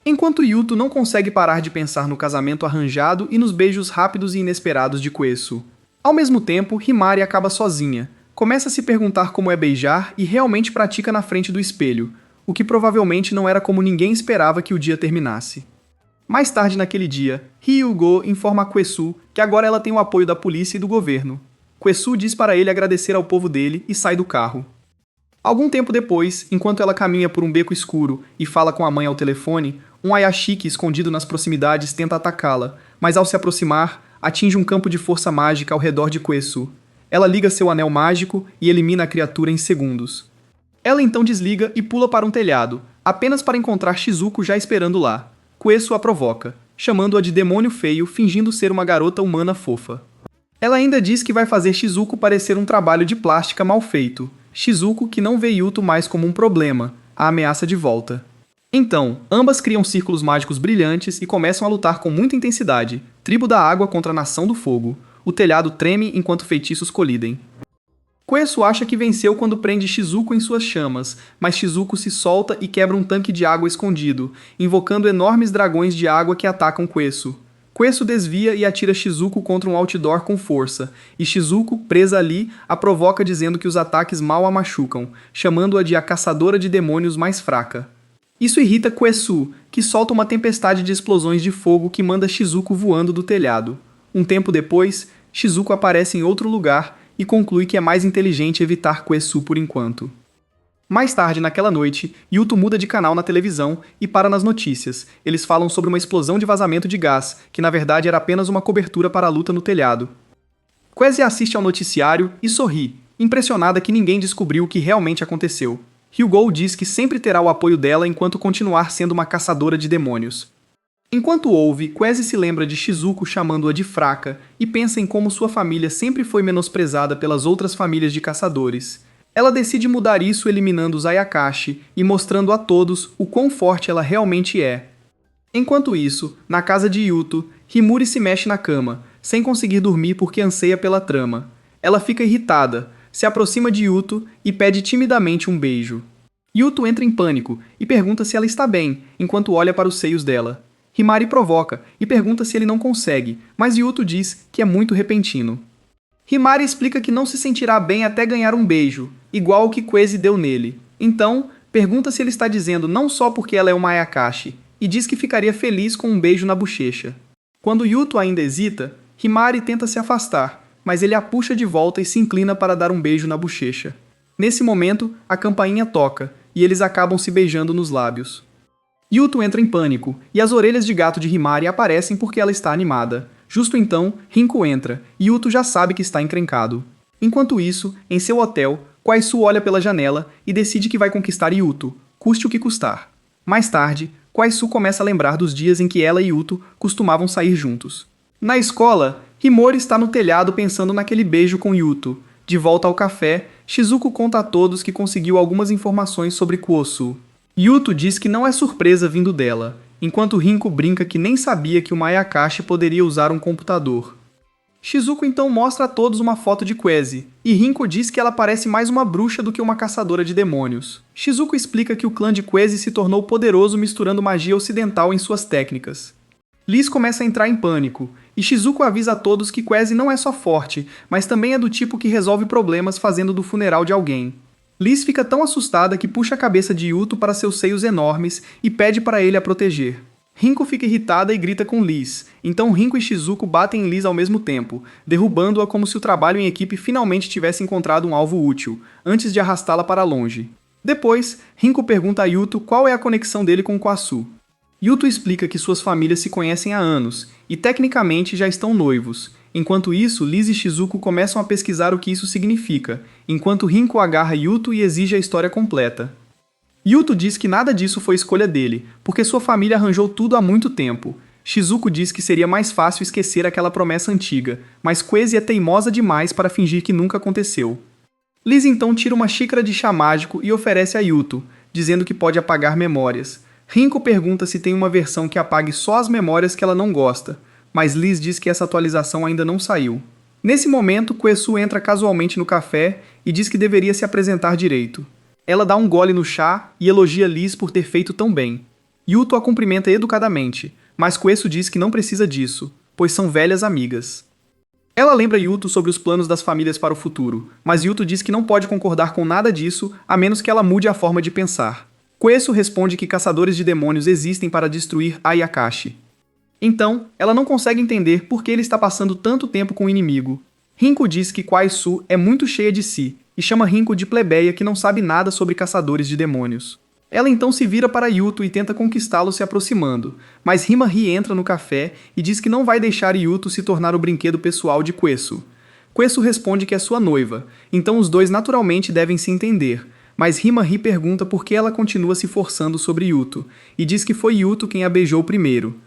Enquanto Yuto não consegue parar de pensar no casamento arranjado e nos beijos rápidos e inesperados de Kuezu. Ao mesmo tempo, Himari acaba sozinha, começa a se perguntar como é beijar e realmente pratica na frente do espelho, o que provavelmente não era como ninguém esperava que o dia terminasse. Mais tarde naquele dia, Hyugo informa a Kuezu que agora ela tem o apoio da polícia e do governo. Kuezu diz para ele agradecer ao povo dele e sai do carro. Algum tempo depois, enquanto ela caminha por um beco escuro e fala com a mãe ao telefone, um Ayashiki escondido nas proximidades tenta atacá-la, mas ao se aproximar, atinge um campo de força mágica ao redor de Kuezu. Ela liga seu anel mágico e elimina a criatura em segundos. Ela então desliga e pula para um telhado, apenas para encontrar Shizuko já esperando lá. Kuezu a provoca, chamando-a de demônio feio, fingindo ser uma garota humana fofa. Ela ainda diz que vai fazer Shizuko parecer um trabalho de plástica mal feito. Shizuko que não vê Yuto mais como um problema, a ameaça de volta. Então, ambas criam círculos mágicos brilhantes e começam a lutar com muita intensidade, tribo da água contra a nação do fogo. O telhado treme enquanto feitiços colidem. Kuezu acha que venceu quando prende Shizuko em suas chamas, mas Shizuko se solta e quebra um tanque de água escondido, invocando enormes dragões de água que atacam Kuezu. Kuezu desvia e atira Shizuko contra um outdoor com força, e Shizuko, presa ali, a provoca dizendo que os ataques mal a machucam, chamando-a de a caçadora de demônios mais fraca. Isso irrita Kuezu, que solta uma tempestade de explosões de fogo que manda Shizuko voando do telhado. Um tempo depois, Shizuko aparece em outro lugar e conclui que é mais inteligente evitar Kuezu por enquanto. Mais tarde naquela noite, Yuto muda de canal na televisão e para nas notícias. Eles falam sobre uma explosão de vazamento de gás, que na verdade era apenas uma cobertura para a luta no telhado. Kwezi assiste ao noticiário e sorri, impressionada que ninguém descobriu o que realmente aconteceu. Hyugo diz que sempre terá o apoio dela enquanto continuar sendo uma caçadora de demônios. Enquanto ouve, Kwezi se lembra de Shizuko chamando-a de fraca e pensa em como sua família sempre foi menosprezada pelas outras famílias de caçadores. Ela decide mudar isso eliminando os Ayakashi e mostrando a todos o quão forte ela realmente é. Enquanto isso, na casa de Yuto, Himuri se mexe na cama, sem conseguir dormir porque anseia pela trama. Ela fica irritada, se aproxima de Yuto e pede timidamente um beijo. Yuto entra em pânico e pergunta se ela está bem, enquanto olha para os seios dela. Himari provoca e pergunta se ele não consegue, mas Yuto diz que é muito repentino. Himari explica que não se sentirá bem até ganhar um beijo, igual o que Kwezi deu nele. Então, pergunta se ele está dizendo não só porque ela é uma Ayakashi, e diz que ficaria feliz com um beijo na bochecha. Quando Yuto ainda hesita, Himari tenta se afastar, mas ele a puxa de volta e se inclina para dar um beijo na bochecha. Nesse momento, a campainha toca, e eles acabam se beijando nos lábios. Yuto entra em pânico, e as orelhas de gato de Himari aparecem porque ela está animada. Justo então, Rinko entra, e Yuto já sabe que está encrencado. Enquanto isso, em seu hotel, Kwaisu olha pela janela e decide que vai conquistar Yuto, custe o que custar. Mais tarde, Kwaisu começa a lembrar dos dias em que ela e Yuto costumavam sair juntos. Na escola, Himori está no telhado pensando naquele beijo com Yuto. De volta ao café, Shizuko conta a todos que conseguiu algumas informações sobre Kuosu. Yuto diz que não é surpresa vindo dela, enquanto Rinko brinca que nem sabia que uma Ayakashi poderia usar um computador. Shizuko então mostra a todos uma foto de Kwezi, e Rinko diz que ela parece mais uma bruxa do que uma caçadora de demônios. Shizuko explica que o clã de Kwezi se tornou poderoso misturando magia ocidental em suas técnicas. Liz começa a entrar em pânico, e Shizuko avisa a todos que Kwezi não é só forte, mas também é do tipo que resolve problemas fazendo do funeral de alguém. Liz fica tão assustada que puxa a cabeça de Yuto para seus seios enormes e pede para ele a proteger. Rinko fica irritada e grita com Liz, então Rinko e Shizuko batem em Liz ao mesmo tempo, derrubando-a como se o trabalho em equipe finalmente tivesse encontrado um alvo útil, antes de arrastá-la para longe. Depois, Rinko pergunta a Yuto qual é a conexão dele com Kwasu. Yuto explica que suas famílias se conhecem há anos, e tecnicamente já estão noivos. Enquanto isso, Liz e Shizuko começam a pesquisar o que isso significa, enquanto Rinko agarra Yuto e exige a história completa. Yuto diz que nada disso foi escolha dele, porque sua família arranjou tudo há muito tempo. Shizuko diz que seria mais fácil esquecer aquela promessa antiga, mas Kwezi é teimosa demais para fingir que nunca aconteceu. Liz então tira uma xícara de chá mágico e oferece a Yuto, dizendo que pode apagar memórias. Rinko pergunta se tem uma versão que apague só as memórias que ela não gosta, mas Liz diz que essa atualização ainda não saiu. Nesse momento, Kwezi entra casualmente no café e diz que deveria se apresentar direito. Ela dá um gole no chá e elogia Liz por ter feito tão bem. Yuto a cumprimenta educadamente, mas Kwezi diz que não precisa disso, pois são velhas amigas. Ela lembra Yuto sobre os planos das famílias para o futuro, mas Yuto diz que não pode concordar com nada disso a menos que ela mude a forma de pensar. Kwezi responde que caçadores de demônios existem para destruir Ayakashi. Então, ela não consegue entender por que ele está passando tanto tempo com o inimigo. Rinko diz que Kwaisu é muito cheia de si, e chama Rinko de plebeia que não sabe nada sobre caçadores de demônios. Ela então se vira para Yuto e tenta conquistá-lo se aproximando, mas Himari entra no café e diz que não vai deixar Yuto se tornar o brinquedo pessoal de Kwezi. Kwezi responde que é sua noiva, então os dois naturalmente devem se entender, mas Himari pergunta por que ela continua se forçando sobre Yuto, e diz que foi Yuto quem a beijou primeiro.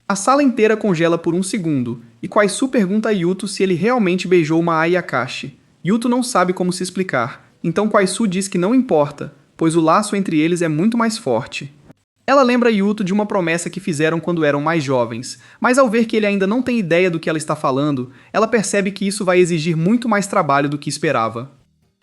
A sala inteira congela por um segundo, e Kwaisu pergunta a Yuto se ele realmente beijou uma Ayakashi. Yuto não sabe como se explicar, então Kwaisu diz que não importa, pois o laço entre eles é muito mais forte. Ela lembra Yuto de uma promessa que fizeram quando eram mais jovens, mas ao ver que ele ainda não tem ideia do que ela está falando, ela percebe que isso vai exigir muito mais trabalho do que esperava.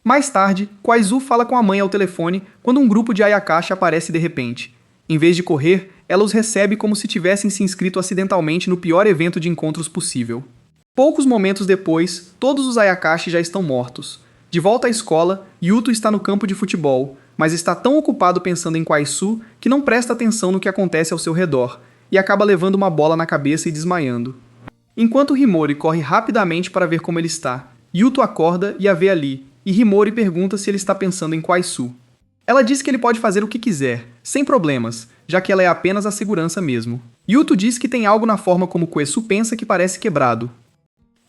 Mais tarde, Kwaisu fala com a mãe ao telefone quando um grupo de Ayakashi aparece de repente. Em vez de correr, ela os recebe como se tivessem se inscrito acidentalmente no pior evento de encontros possível. Poucos momentos depois, todos os Ayakashi já estão mortos. De volta à escola, Yuto está no campo de futebol, mas está tão ocupado pensando em Kwaisu que não presta atenção no que acontece ao seu redor, e acaba levando uma bola na cabeça e desmaiando. Enquanto Himori corre rapidamente para ver como ele está, Yuto acorda e a vê ali, e Himori pergunta se ele está pensando em Kwaisu. Ela diz que ele pode fazer o que quiser, sem problemas, já que ela é apenas a segurança mesmo. Yuto diz que tem algo na forma como Kwezi pensa que parece quebrado.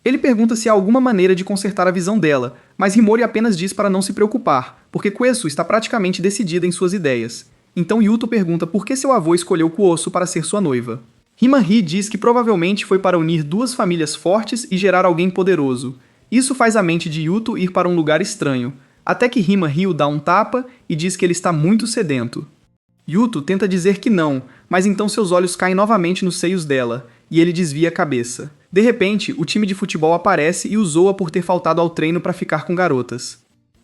Ele pergunta se há alguma maneira de consertar a visão dela, mas Himori apenas diz para não se preocupar, porque Kwezi está praticamente decidida em suas ideias. Então Yuto pergunta por que seu avô escolheu Kuosu para ser sua noiva. Himari diz que provavelmente foi para unir duas famílias fortes e gerar alguém poderoso. Isso faz a mente de Yuto ir para um lugar estranho, até que Himari o dá um tapa e diz que ele está muito sedento. Yuto tenta dizer que não, mas então seus olhos caem novamente nos seios dela, e ele desvia a cabeça. De repente, o time de futebol aparece e o zoa por ter faltado ao treino para ficar com garotas.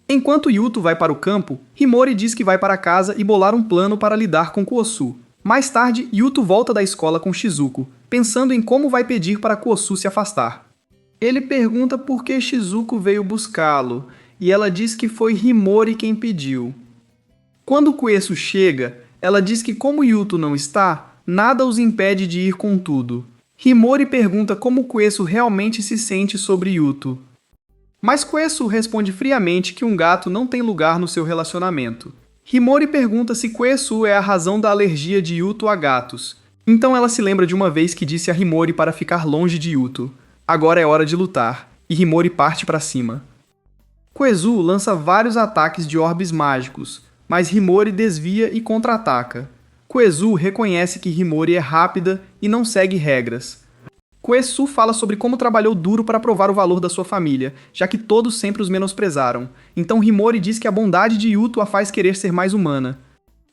Enquanto Yuto vai para o campo, Himori diz que vai para casa e bolar um plano para lidar com Kuosu. Mais tarde, Yuto volta da escola com Shizuko, pensando em como vai pedir para Kuosu se afastar. Ele pergunta por que Shizuko veio buscá-lo, e ela diz que foi Himori quem pediu. Quando Kuesu chega, ela diz que como Yuto não está, nada os impede de ir com tudo. Himori pergunta como Kuesu realmente se sente sobre Yuto. Mas Kuesu responde friamente que um gato não tem lugar no seu relacionamento. Himori pergunta se Kuesu é a razão da alergia de Yuto a gatos. Então ela se lembra de uma vez que disse a Himori para ficar longe de Yuto. Agora é hora de lutar, e Himori parte para cima. Kuesu lança vários ataques de orbes mágicos, mas Himori desvia e contra-ataca. Kuesu reconhece que Himori é rápida e não segue regras. Kuesu fala sobre como trabalhou duro para provar o valor da sua família, já que todos sempre os menosprezaram. Então Himori diz que a bondade de Yuto a faz querer ser mais humana.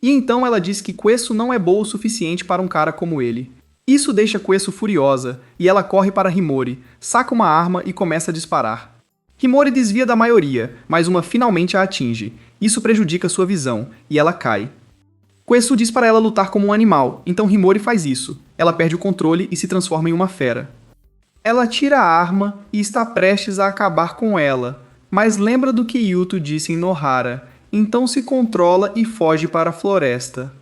E então ela diz que Kuesu não é boa o suficiente para um cara como ele. Isso deixa Kuesu furiosa, e ela corre para Himori, saca uma arma e começa a disparar. Himori desvia da maioria, mas uma finalmente a atinge. Isso prejudica sua visão, e ela cai. Kuesu diz para ela lutar como um animal, então Himori faz isso. Ela perde o controle e se transforma em uma fera. Ela tira a arma e está prestes a acabar com ela, mas lembra do que Yuto disse em Nohara, então se controla e foge para a floresta.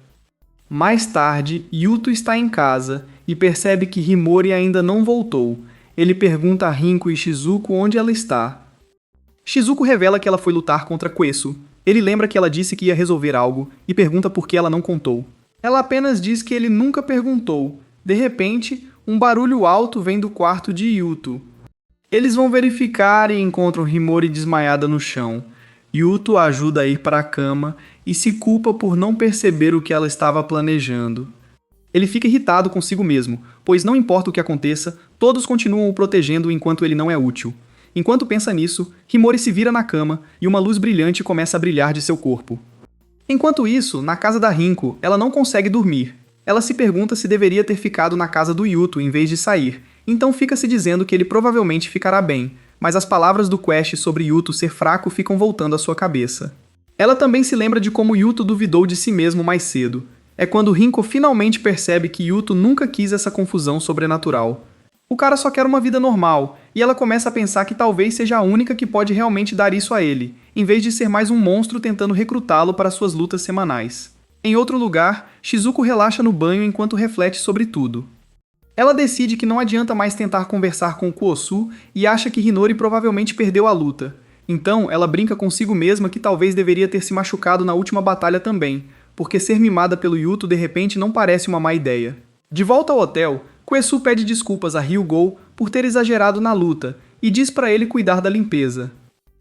Mais tarde, Yuto está em casa e percebe que Himori ainda não voltou. Ele pergunta a Rinko e Shizuko onde ela está. Shizuko revela que ela foi lutar contra Kuesu. Ele lembra que ela disse que ia resolver algo e pergunta por que ela não contou. Ela apenas diz que ele nunca perguntou. De repente, um barulho alto vem do quarto de Yuto. Eles vão verificar e encontram Himori desmaiada no chão. Yuto a ajuda a ir para a cama e se culpa por não perceber o que ela estava planejando. Ele fica irritado consigo mesmo, pois não importa o que aconteça, todos continuam o protegendo enquanto ele não é útil. Enquanto pensa nisso, Himori se vira na cama e uma luz brilhante começa a brilhar de seu corpo. Enquanto isso, na casa da Rinko, ela não consegue dormir. Ela se pergunta se deveria ter ficado na casa do Yuto em vez de sair, então fica se dizendo que ele provavelmente ficará bem, mas as palavras do Quest sobre Yuto ser fraco ficam voltando à sua cabeça. Ela também se lembra de como Yuto duvidou de si mesmo mais cedo. É quando Rinko finalmente percebe que Yuto nunca quis essa confusão sobrenatural. O cara só quer uma vida normal, e ela começa a pensar que talvez seja a única que pode realmente dar isso a ele, em vez de ser mais um monstro tentando recrutá-lo para suas lutas semanais. Em outro lugar, Shizuko relaxa no banho enquanto reflete sobre tudo. Ela decide que não adianta mais tentar conversar com Kuosu e acha que Hinori provavelmente perdeu a luta. Então, ela brinca consigo mesma que talvez deveria ter se machucado na última batalha também, porque ser mimada pelo Yuto de repente não parece uma má ideia. De volta ao hotel, Kuesu pede desculpas a Hyugo por ter exagerado na luta e diz para ele cuidar da limpeza.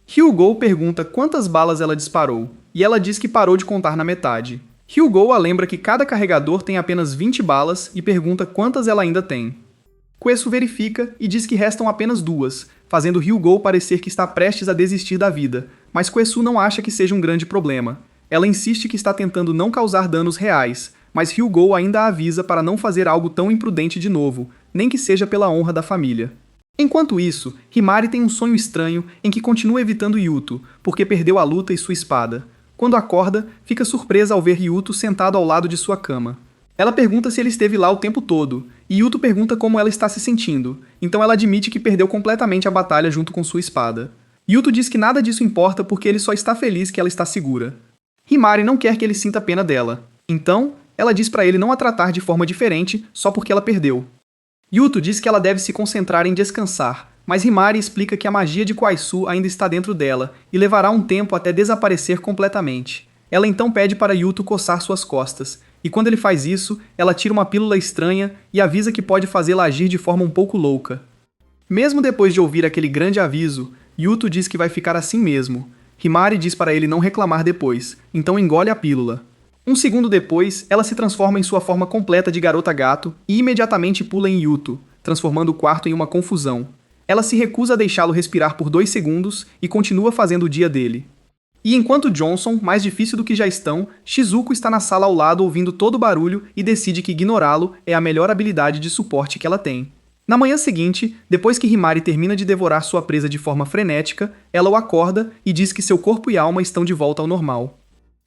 Hyugo pergunta quantas balas ela disparou, e ela diz que parou de contar na metade. Hyugo a lembra que cada carregador tem apenas 20 balas e pergunta quantas ela ainda tem. Kuesu verifica e diz que restam apenas 2, fazendo Hyugo parecer que está prestes a desistir da vida, mas Kuesu não acha que seja um grande problema. Ela insiste que está tentando não causar danos reais, mas Hyugo ainda a avisa para não fazer algo tão imprudente de novo, nem que seja pela honra da família. Enquanto isso, Himari tem um sonho estranho em que continua evitando Yuto, porque perdeu a luta e sua espada. Quando acorda, fica surpresa ao ver Yuto sentado ao lado de sua cama. Ela pergunta se ele esteve lá o tempo todo, e Yuto pergunta como ela está se sentindo, então ela admite que perdeu completamente a batalha junto com sua espada. Yuto diz que nada disso importa porque ele só está feliz que ela está segura. Himari não quer que ele sinta pena dela, então ela diz para ele não a tratar de forma diferente só porque ela perdeu. Yuto diz que ela deve se concentrar em descansar, mas Himari explica que a magia de Kwaisu ainda está dentro dela e levará um tempo até desaparecer completamente. Ela então pede para Yuto coçar suas costas, e quando ele faz isso, ela tira uma pílula estranha e avisa que pode fazê-la agir de forma um pouco louca. Mesmo depois de ouvir aquele grande aviso, Yuto diz que vai ficar assim mesmo. Himari diz para ele não reclamar depois, então engole a pílula. Um segundo depois, ela se transforma em sua forma completa de garota gato e imediatamente pula em Yuto, transformando o quarto em uma confusão. Ela se recusa a deixá-lo respirar por 2 segundos e continua fazendo o dia dele. E enquanto Johnson, mais difícil do que já estão, Shizuko está na sala ao lado ouvindo todo o barulho e decide que ignorá-lo é a melhor habilidade de suporte que ela tem. Na manhã seguinte, depois que Himari termina de devorar sua presa de forma frenética, ela o acorda e diz que seu corpo e alma estão de volta ao normal.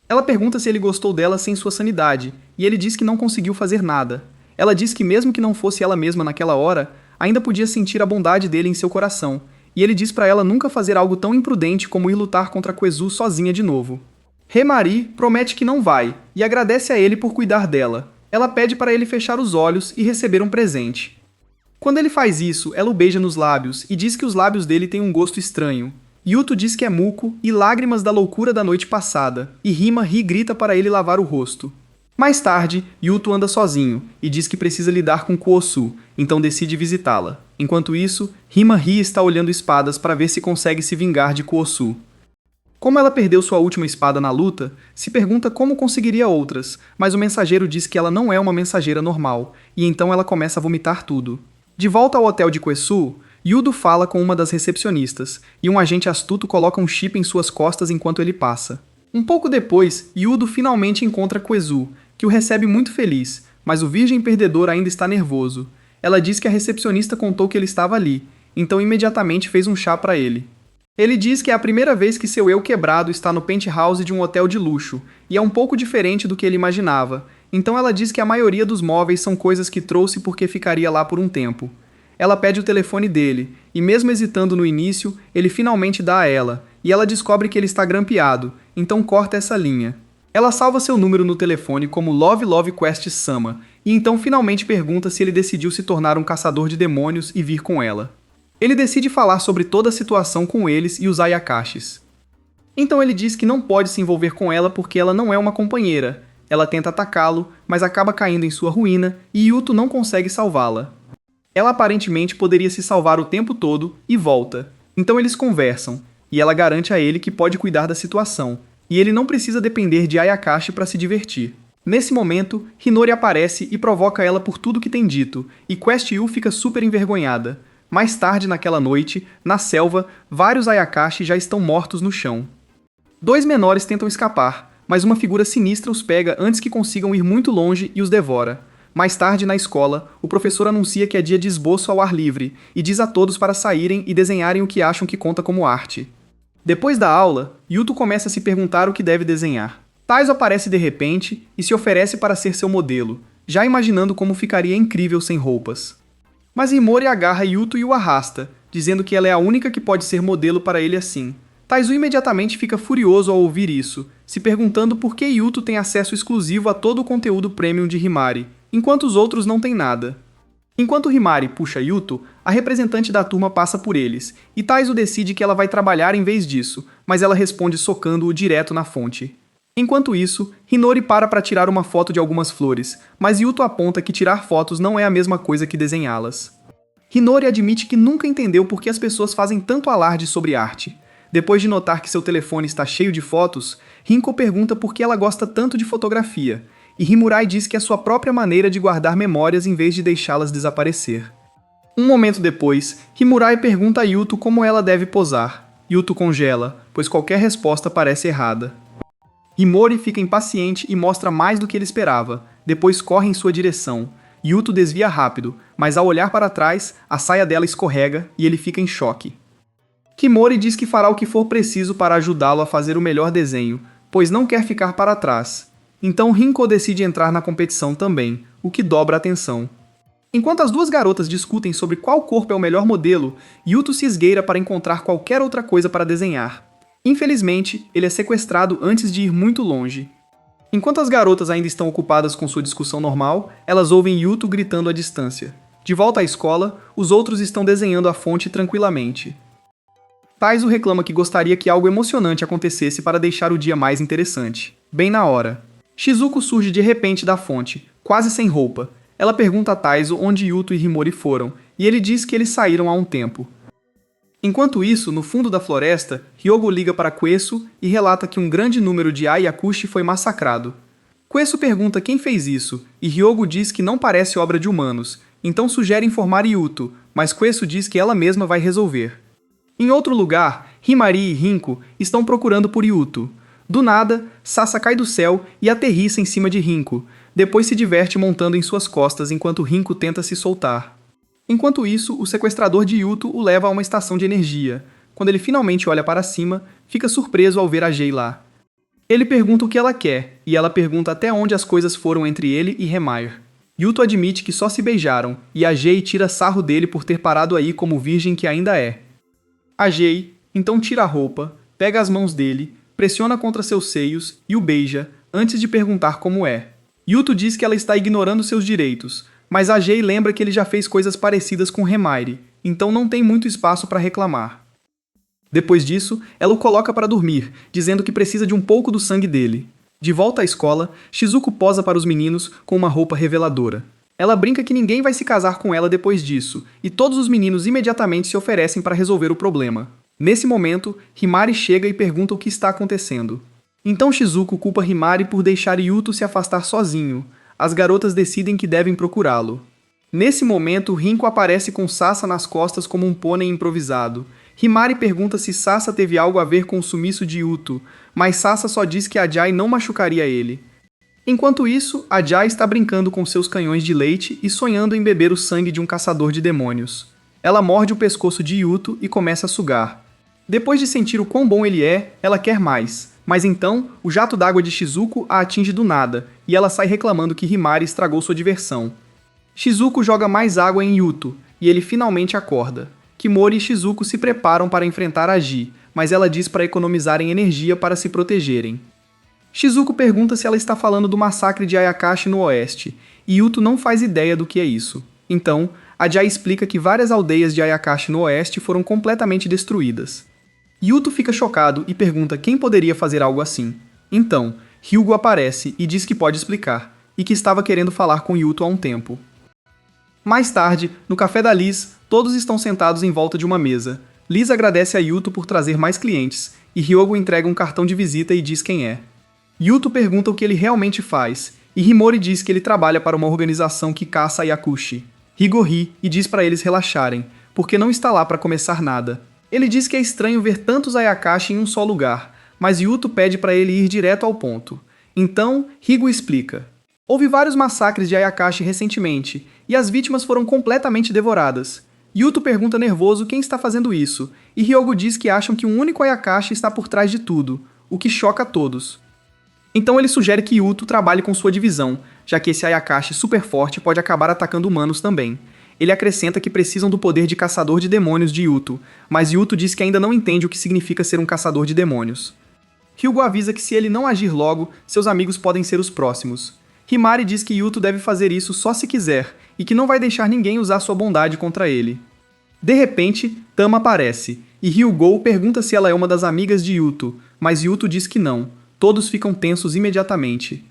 Ela pergunta se ele gostou dela sem sua sanidade, e ele diz que não conseguiu fazer nada. Ela diz que mesmo que não fosse ela mesma naquela hora, ainda podia sentir a bondade dele em seu coração, e ele diz pra ela nunca fazer algo tão imprudente como ir lutar contra Kwezu sozinha de novo. Himari promete que não vai, e agradece a ele por cuidar dela. Ela pede para ele fechar os olhos e receber um presente. Quando ele faz isso, ela o beija nos lábios e diz que os lábios dele têm um gosto estranho. Yuto diz que é muco e lágrimas da loucura da noite passada, e Hima ri e grita para ele lavar o rosto. Mais tarde, Yuto anda sozinho e diz que precisa lidar com Kuosu, então decide visitá-la. Enquanto isso, Hima ri e está olhando espadas para ver se consegue se vingar de Kuosu. Como ela perdeu sua última espada na luta, se pergunta como conseguiria outras, mas o mensageiro diz que ela não é uma mensageira normal, e então ela começa a vomitar tudo. De volta ao hotel de Kwesu, Yudo fala com uma das recepcionistas, e um agente astuto coloca um chip em suas costas enquanto ele passa. Um pouco depois, Yudo finalmente encontra Kwezu, que o recebe muito feliz, mas o virgem perdedor ainda está nervoso. Ela diz que a recepcionista contou que ele estava ali, então imediatamente fez um chá para ele. Ele diz que é a primeira vez que seu eu quebrado está no penthouse de um hotel de luxo, e é um pouco diferente do que ele imaginava, então ela diz que a maioria dos móveis são coisas que trouxe porque ficaria lá por um tempo. Ela pede o telefone dele, e mesmo hesitando no início, ele finalmente dá a ela, e ela descobre que ele está grampeado, então corta essa linha. Ela salva seu número no telefone como Love Love Quest Sama, e então finalmente pergunta se ele decidiu se tornar um caçador de demônios e vir com ela. Ele decide falar sobre toda a situação com eles e os Ayakashis. Então ele diz que não pode se envolver com ela porque ela não é uma companheira. Ela tenta atacá-lo, mas acaba caindo em sua ruína e Yuto não consegue salvá-la. Ela aparentemente poderia se salvar o tempo todo e volta. Então eles conversam, e ela garante a ele que pode cuidar da situação, e ele não precisa depender de Ayakashi para se divertir. Nesse momento, Hinori aparece e provoca ela por tudo que tem dito, e Quest Yu fica super envergonhada. Mais tarde naquela noite, na selva, vários Ayakashi já estão mortos no chão. 2 menores tentam escapar, mas uma figura sinistra os pega antes que consigam ir muito longe e os devora. Mais tarde, na escola, o professor anuncia que é dia de esboço ao ar livre e diz a todos para saírem e desenharem o que acham que conta como arte. Depois da aula, Yuto começa a se perguntar o que deve desenhar. Taizo aparece de repente e se oferece para ser seu modelo, já imaginando como ficaria incrível sem roupas. Mas Himori agarra Yuto e o arrasta, dizendo que ela é a única que pode ser modelo para ele assim. Taizu imediatamente fica furioso ao ouvir isso, se perguntando por que Yuto tem acesso exclusivo a todo o conteúdo premium de Himari, enquanto os outros não têm nada. Enquanto Himari puxa Yuto, a representante da turma passa por eles, e Taizu decide que ela vai trabalhar em vez disso, mas ela responde socando-o direto na fonte. Enquanto isso, Hinori para tirar uma foto de algumas flores, mas Yuto aponta que tirar fotos não é a mesma coisa que desenhá-las. Hinori admite que nunca entendeu por que as pessoas fazem tanto alarde sobre arte. Depois de notar que seu telefone está cheio de fotos, Rinko pergunta por que ela gosta tanto de fotografia, e Himurai diz que é sua própria maneira de guardar memórias em vez de deixá-las desaparecer. Um momento depois, Himurai pergunta a Yuto como ela deve posar. Yuto congela, pois qualquer resposta parece errada. Himori fica impaciente e mostra mais do que ele esperava, depois corre em sua direção. Yuto desvia rápido, mas ao olhar para trás, a saia dela escorrega e ele fica em choque. Himori diz que fará o que for preciso para ajudá-lo a fazer o melhor desenho, pois não quer ficar para trás. Então Rinko decide entrar na competição também, o que dobra a atenção. Enquanto as duas garotas discutem sobre qual corpo é o melhor modelo, Yuto se esgueira para encontrar qualquer outra coisa para desenhar. Infelizmente, ele é sequestrado antes de ir muito longe. Enquanto as garotas ainda estão ocupadas com sua discussão normal, elas ouvem Yuto gritando à distância. De volta à escola, os outros estão desenhando a fonte tranquilamente. Taizu reclama que gostaria que algo emocionante acontecesse para deixar o dia mais interessante. Bem na hora. Shizuko surge de repente da fonte, quase sem roupa. Ela pergunta a Taizu onde Yuto e Himori foram, e ele diz que eles saíram há um tempo. Enquanto isso, no fundo da floresta, Hyogo liga para Kwesu e relata que um grande número de Ayakushi foi massacrado. Kwesu pergunta quem fez isso, e Hyogo diz que não parece obra de humanos, então sugere informar Yuto, mas Kwesu diz que ela mesma vai resolver. Em outro lugar, Himari e Rinko estão procurando por Yuto. Do nada, Sasa cai do céu e aterrissa em cima de Rinko, depois se diverte montando em suas costas enquanto Rinko tenta se soltar. Enquanto isso, o sequestrador de Yuto o leva a uma estação de energia. Quando ele finalmente olha para cima, fica surpreso ao ver a Jay lá. Ele pergunta o que ela quer, e ela pergunta até onde as coisas foram entre ele e Remayer. Yuto admite que só se beijaram, e a Jay tira sarro dele por ter parado aí como virgem que ainda é. A Jay então tira a roupa, pega as mãos dele, pressiona contra seus seios e o beija, antes de perguntar como é. Yuto diz que ela está ignorando seus direitos, mas a Jay lembra que ele já fez coisas parecidas com Remaire, então não tem muito espaço para reclamar. Depois disso, ela o coloca para dormir, dizendo que precisa de um pouco do sangue dele. De volta à escola, Shizuko posa para os meninos com uma roupa reveladora. Ela brinca que ninguém vai se casar com ela depois disso, e todos os meninos imediatamente se oferecem para resolver o problema. Nesse momento, Himari chega e pergunta o que está acontecendo. Então Shizuko culpa Himari por deixar Yuto se afastar sozinho. As garotas decidem que devem procurá-lo. Nesse momento, Rinko aparece com Sasa nas costas como um pônei improvisado. Himari pergunta se Sasa teve algo a ver com o sumiço de Yuto, mas Sasa só diz que a Jai não machucaria ele. Enquanto isso, a Jai está brincando com seus canhões de leite e sonhando em beber o sangue de um caçador de demônios. Ela morde o pescoço de Yuto e começa a sugar. Depois de sentir o quão bom ele é, ela quer mais. Mas então, o jato d'água de Shizuko a atinge do nada, e ela sai reclamando que Himari estragou sua diversão. Shizuko joga mais água em Yuto, e ele finalmente acorda. Kimori e Shizuko se preparam para enfrentar a Ji, mas ela diz para economizarem energia para se protegerem. Shizuko pergunta se ela está falando do massacre de Ayakashi no oeste, e Yuto não faz ideia do que é isso. Então, a Jai explica que várias aldeias de Ayakashi no oeste foram completamente destruídas. Yuto fica chocado e pergunta quem poderia fazer algo assim. Então, Hyugo aparece e diz que pode explicar, e que estava querendo falar com Yuto há um tempo. Mais tarde, no café da Liz, todos estão sentados em volta de uma mesa. Liz agradece a Yuto por trazer mais clientes, e Hyugo entrega um cartão de visita e diz quem é. Yuto pergunta o que ele realmente faz, e Himori diz que ele trabalha para uma organização que caça Ayakushi. Higo ri e diz para eles relaxarem, porque não está lá para começar nada. Ele diz que é estranho ver tantos Ayakashi em um só lugar, mas Yuto pede para ele ir direto ao ponto. Então, Higo explica. Houve vários massacres de Ayakashi recentemente, e as vítimas foram completamente devoradas. Yuto pergunta nervoso quem está fazendo isso, e Hyogo diz que acham que um único Ayakashi está por trás de tudo, o que choca a todos. Então ele sugere que Yuto trabalhe com sua divisão, já que esse Ayakashi super forte pode acabar atacando humanos também. Ele acrescenta que precisam do poder de caçador de demônios de Yuto, mas Yuto diz que ainda não entende o que significa ser um caçador de demônios. Hyugo avisa que se ele não agir logo, seus amigos podem ser os próximos. Himari diz que Yuto deve fazer isso só se quiser, e que não vai deixar ninguém usar sua bondade contra ele. De repente, Tama aparece, e Hyugo pergunta se ela é uma das amigas de Yuto, mas Yuto diz que não. Todos ficam tensos imediatamente.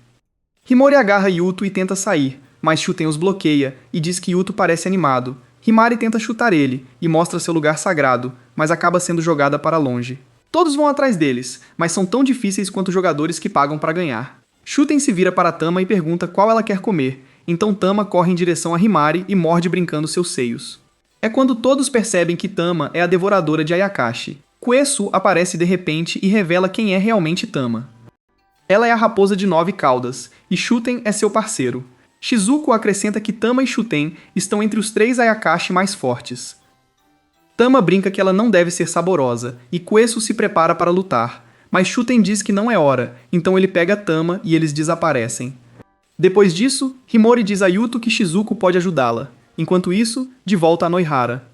Himori agarra Yuto e tenta sair, mas Shuten os bloqueia e diz que Yuto parece animado. Himari tenta chutar ele e mostra seu lugar sagrado, mas acaba sendo jogada para longe. Todos vão atrás deles, mas são tão difíceis quanto os jogadores que pagam para ganhar. Shuten se vira para Tama e pergunta qual ela quer comer, então Tama corre em direção a Himari e morde brincando seus seios. É quando todos percebem que Tama é a devoradora de Ayakashi. Kuesu aparece de repente e revela quem é realmente Tama. Ela é a raposa de 9 caudas, e Shuten é seu parceiro. Shizuko acrescenta que Tama e Shuten estão entre os 3 Ayakashi mais fortes. Tama brinca que ela não deve ser saborosa, e Kuesu se prepara para lutar, mas Shuten diz que não é hora, então ele pega Tama e eles desaparecem. Depois disso, Himori diz a Yuto que Shizuko pode ajudá-la. Enquanto isso, de volta a Noihara.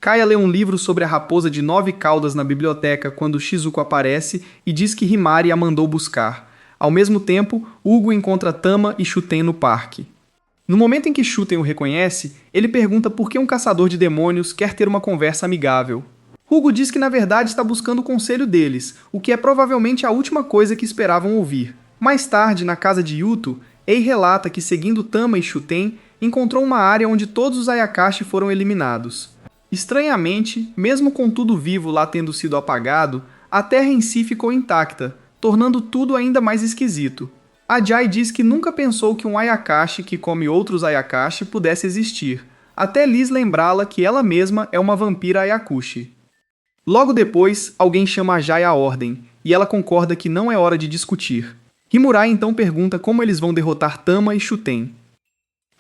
Kaya lê um livro sobre a raposa de 9 caudas na biblioteca quando Shizuko aparece e diz que Himari a mandou buscar. Ao mesmo tempo, Ugo encontra Tama e Shuten no parque. No momento em que Shuten o reconhece, ele pergunta por que um caçador de demônios quer ter uma conversa amigável. Ugo diz que na verdade está buscando o conselho deles, o que é provavelmente a última coisa que esperavam ouvir. Mais tarde, na casa de Yuto, Ei relata que seguindo Tama e Shuten, encontrou uma área onde todos os Ayakashi foram eliminados. Estranhamente, mesmo com tudo vivo lá tendo sido apagado, a Terra em si ficou intacta, tornando tudo ainda mais esquisito. A Jai diz que nunca pensou que um Ayakashi que come outros Ayakashi pudesse existir, até Liz lembrá-la que ela mesma é uma vampira Ayakushi. Logo depois, alguém chama a Jai à ordem, e ela concorda que não é hora de discutir. Himurai então pergunta como eles vão derrotar Tama e Shuten.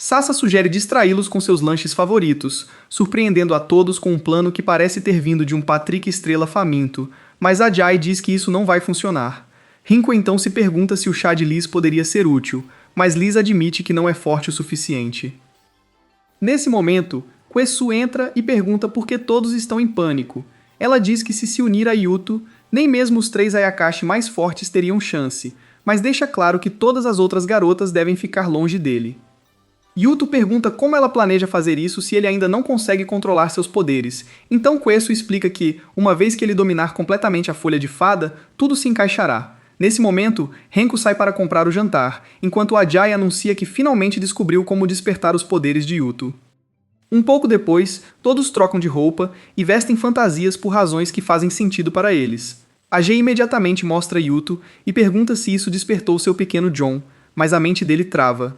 Sasa sugere distraí-los com seus lanches favoritos, surpreendendo a todos com um plano que parece ter vindo de um Patrick Estrela faminto, mas Ajay diz que isso não vai funcionar. Rinko então se pergunta se o chá de Liz poderia ser útil, mas Liz admite que não é forte o suficiente. Nesse momento, Kwesoo entra e pergunta por que todos estão em pânico. Ela diz que se unir a Yuto, nem mesmo os 3 Ayakashi mais fortes teriam chance, mas deixa claro que todas as outras garotas devem ficar longe dele. Yuto pergunta como ela planeja fazer isso se ele ainda não consegue controlar seus poderes, então Kwesoo explica que, uma vez que ele dominar completamente a folha de fada, tudo se encaixará. Nesse momento, Renko sai para comprar o jantar, enquanto Ajay anuncia que finalmente descobriu como despertar os poderes de Yuto. Um pouco depois, todos trocam de roupa e vestem fantasias por razões que fazem sentido para eles. Ajay imediatamente mostra Yuto e pergunta se isso despertou seu pequeno John, mas a mente dele trava.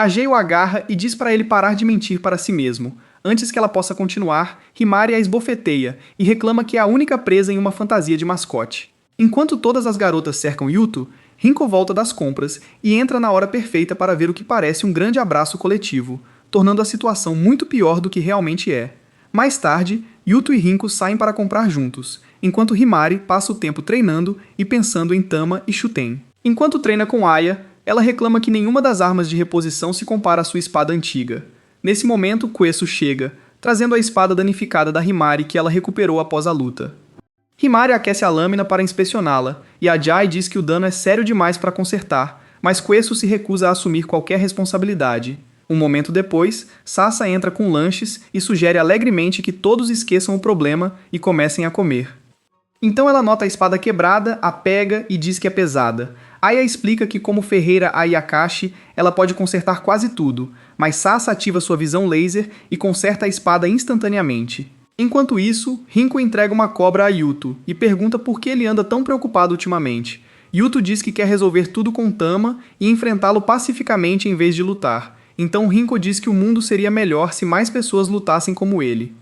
Ajay o agarra e diz para ele parar de mentir para si mesmo. Antes que ela possa continuar, Himari a esbofeteia e reclama que é a única presa em uma fantasia de mascote. Enquanto todas as garotas cercam Yuto, Rinko volta das compras e entra na hora perfeita para ver o que parece um grande abraço coletivo, tornando a situação muito pior do que realmente é. Mais tarde, Yuto e Rinko saem para comprar juntos, enquanto Himari passa o tempo treinando e pensando em Tama e Shuten. Enquanto treina com Aya, ela reclama que nenhuma das armas de reposição se compara à sua espada antiga. Nesse momento, Kwesoo chega, trazendo a espada danificada da Himari que ela recuperou após a luta. Himari aquece a lâmina para inspecioná-la, e Ajay diz que o dano é sério demais para consertar, mas Kwesoo se recusa a assumir qualquer responsabilidade. Um momento depois, Sasa entra com lanches e sugere alegremente que todos esqueçam o problema e comecem a comer. Então ela nota a espada quebrada, a pega e diz que é pesada. Aya explica que como ferreira Ayakashi, ela pode consertar quase tudo, mas Sasa ativa sua visão laser e conserta a espada instantaneamente. Enquanto isso, Rinko entrega uma cobra a Yuto e pergunta por que ele anda tão preocupado ultimamente. Yuto diz que quer resolver tudo com Tama e enfrentá-lo pacificamente em vez de lutar. Então Rinko diz que o mundo seria melhor se mais pessoas lutassem como ele.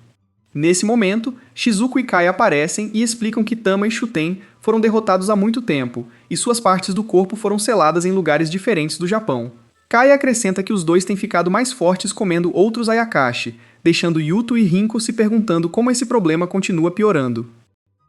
Nesse momento, Shizuko e Kai aparecem e explicam que Tama e Shuten foram derrotados há muito tempo, e suas partes do corpo foram seladas em lugares diferentes do Japão. Kai acrescenta que os dois têm ficado mais fortes comendo outros Ayakashi, deixando Yuto e Rinko se perguntando como esse problema continua piorando.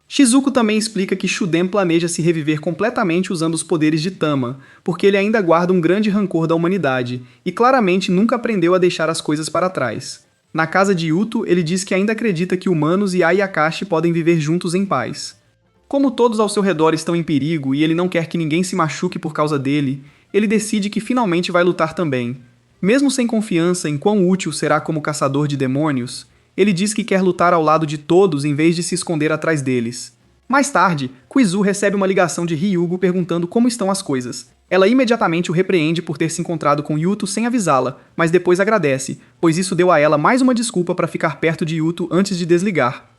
Shizuko também explica que Shuden planeja se reviver completamente usando os poderes de Tama, porque ele ainda guarda um grande rancor da humanidade, e claramente nunca aprendeu a deixar as coisas para trás. Na casa de Yuto, ele diz que ainda acredita que humanos e Ayakashi podem viver juntos em paz. Como todos ao seu redor estão em perigo e ele não quer que ninguém se machuque por causa dele, ele decide que finalmente vai lutar também. Mesmo sem confiança em quão útil será como caçador de demônios, ele diz que quer lutar ao lado de todos em vez de se esconder atrás deles. Mais tarde, Kwesoo recebe uma ligação de Ryugo perguntando como estão as coisas. Ela imediatamente o repreende por ter se encontrado com Yuto sem avisá-la, mas depois agradece, pois isso deu a ela mais uma desculpa para ficar perto de Yuto antes de desligar.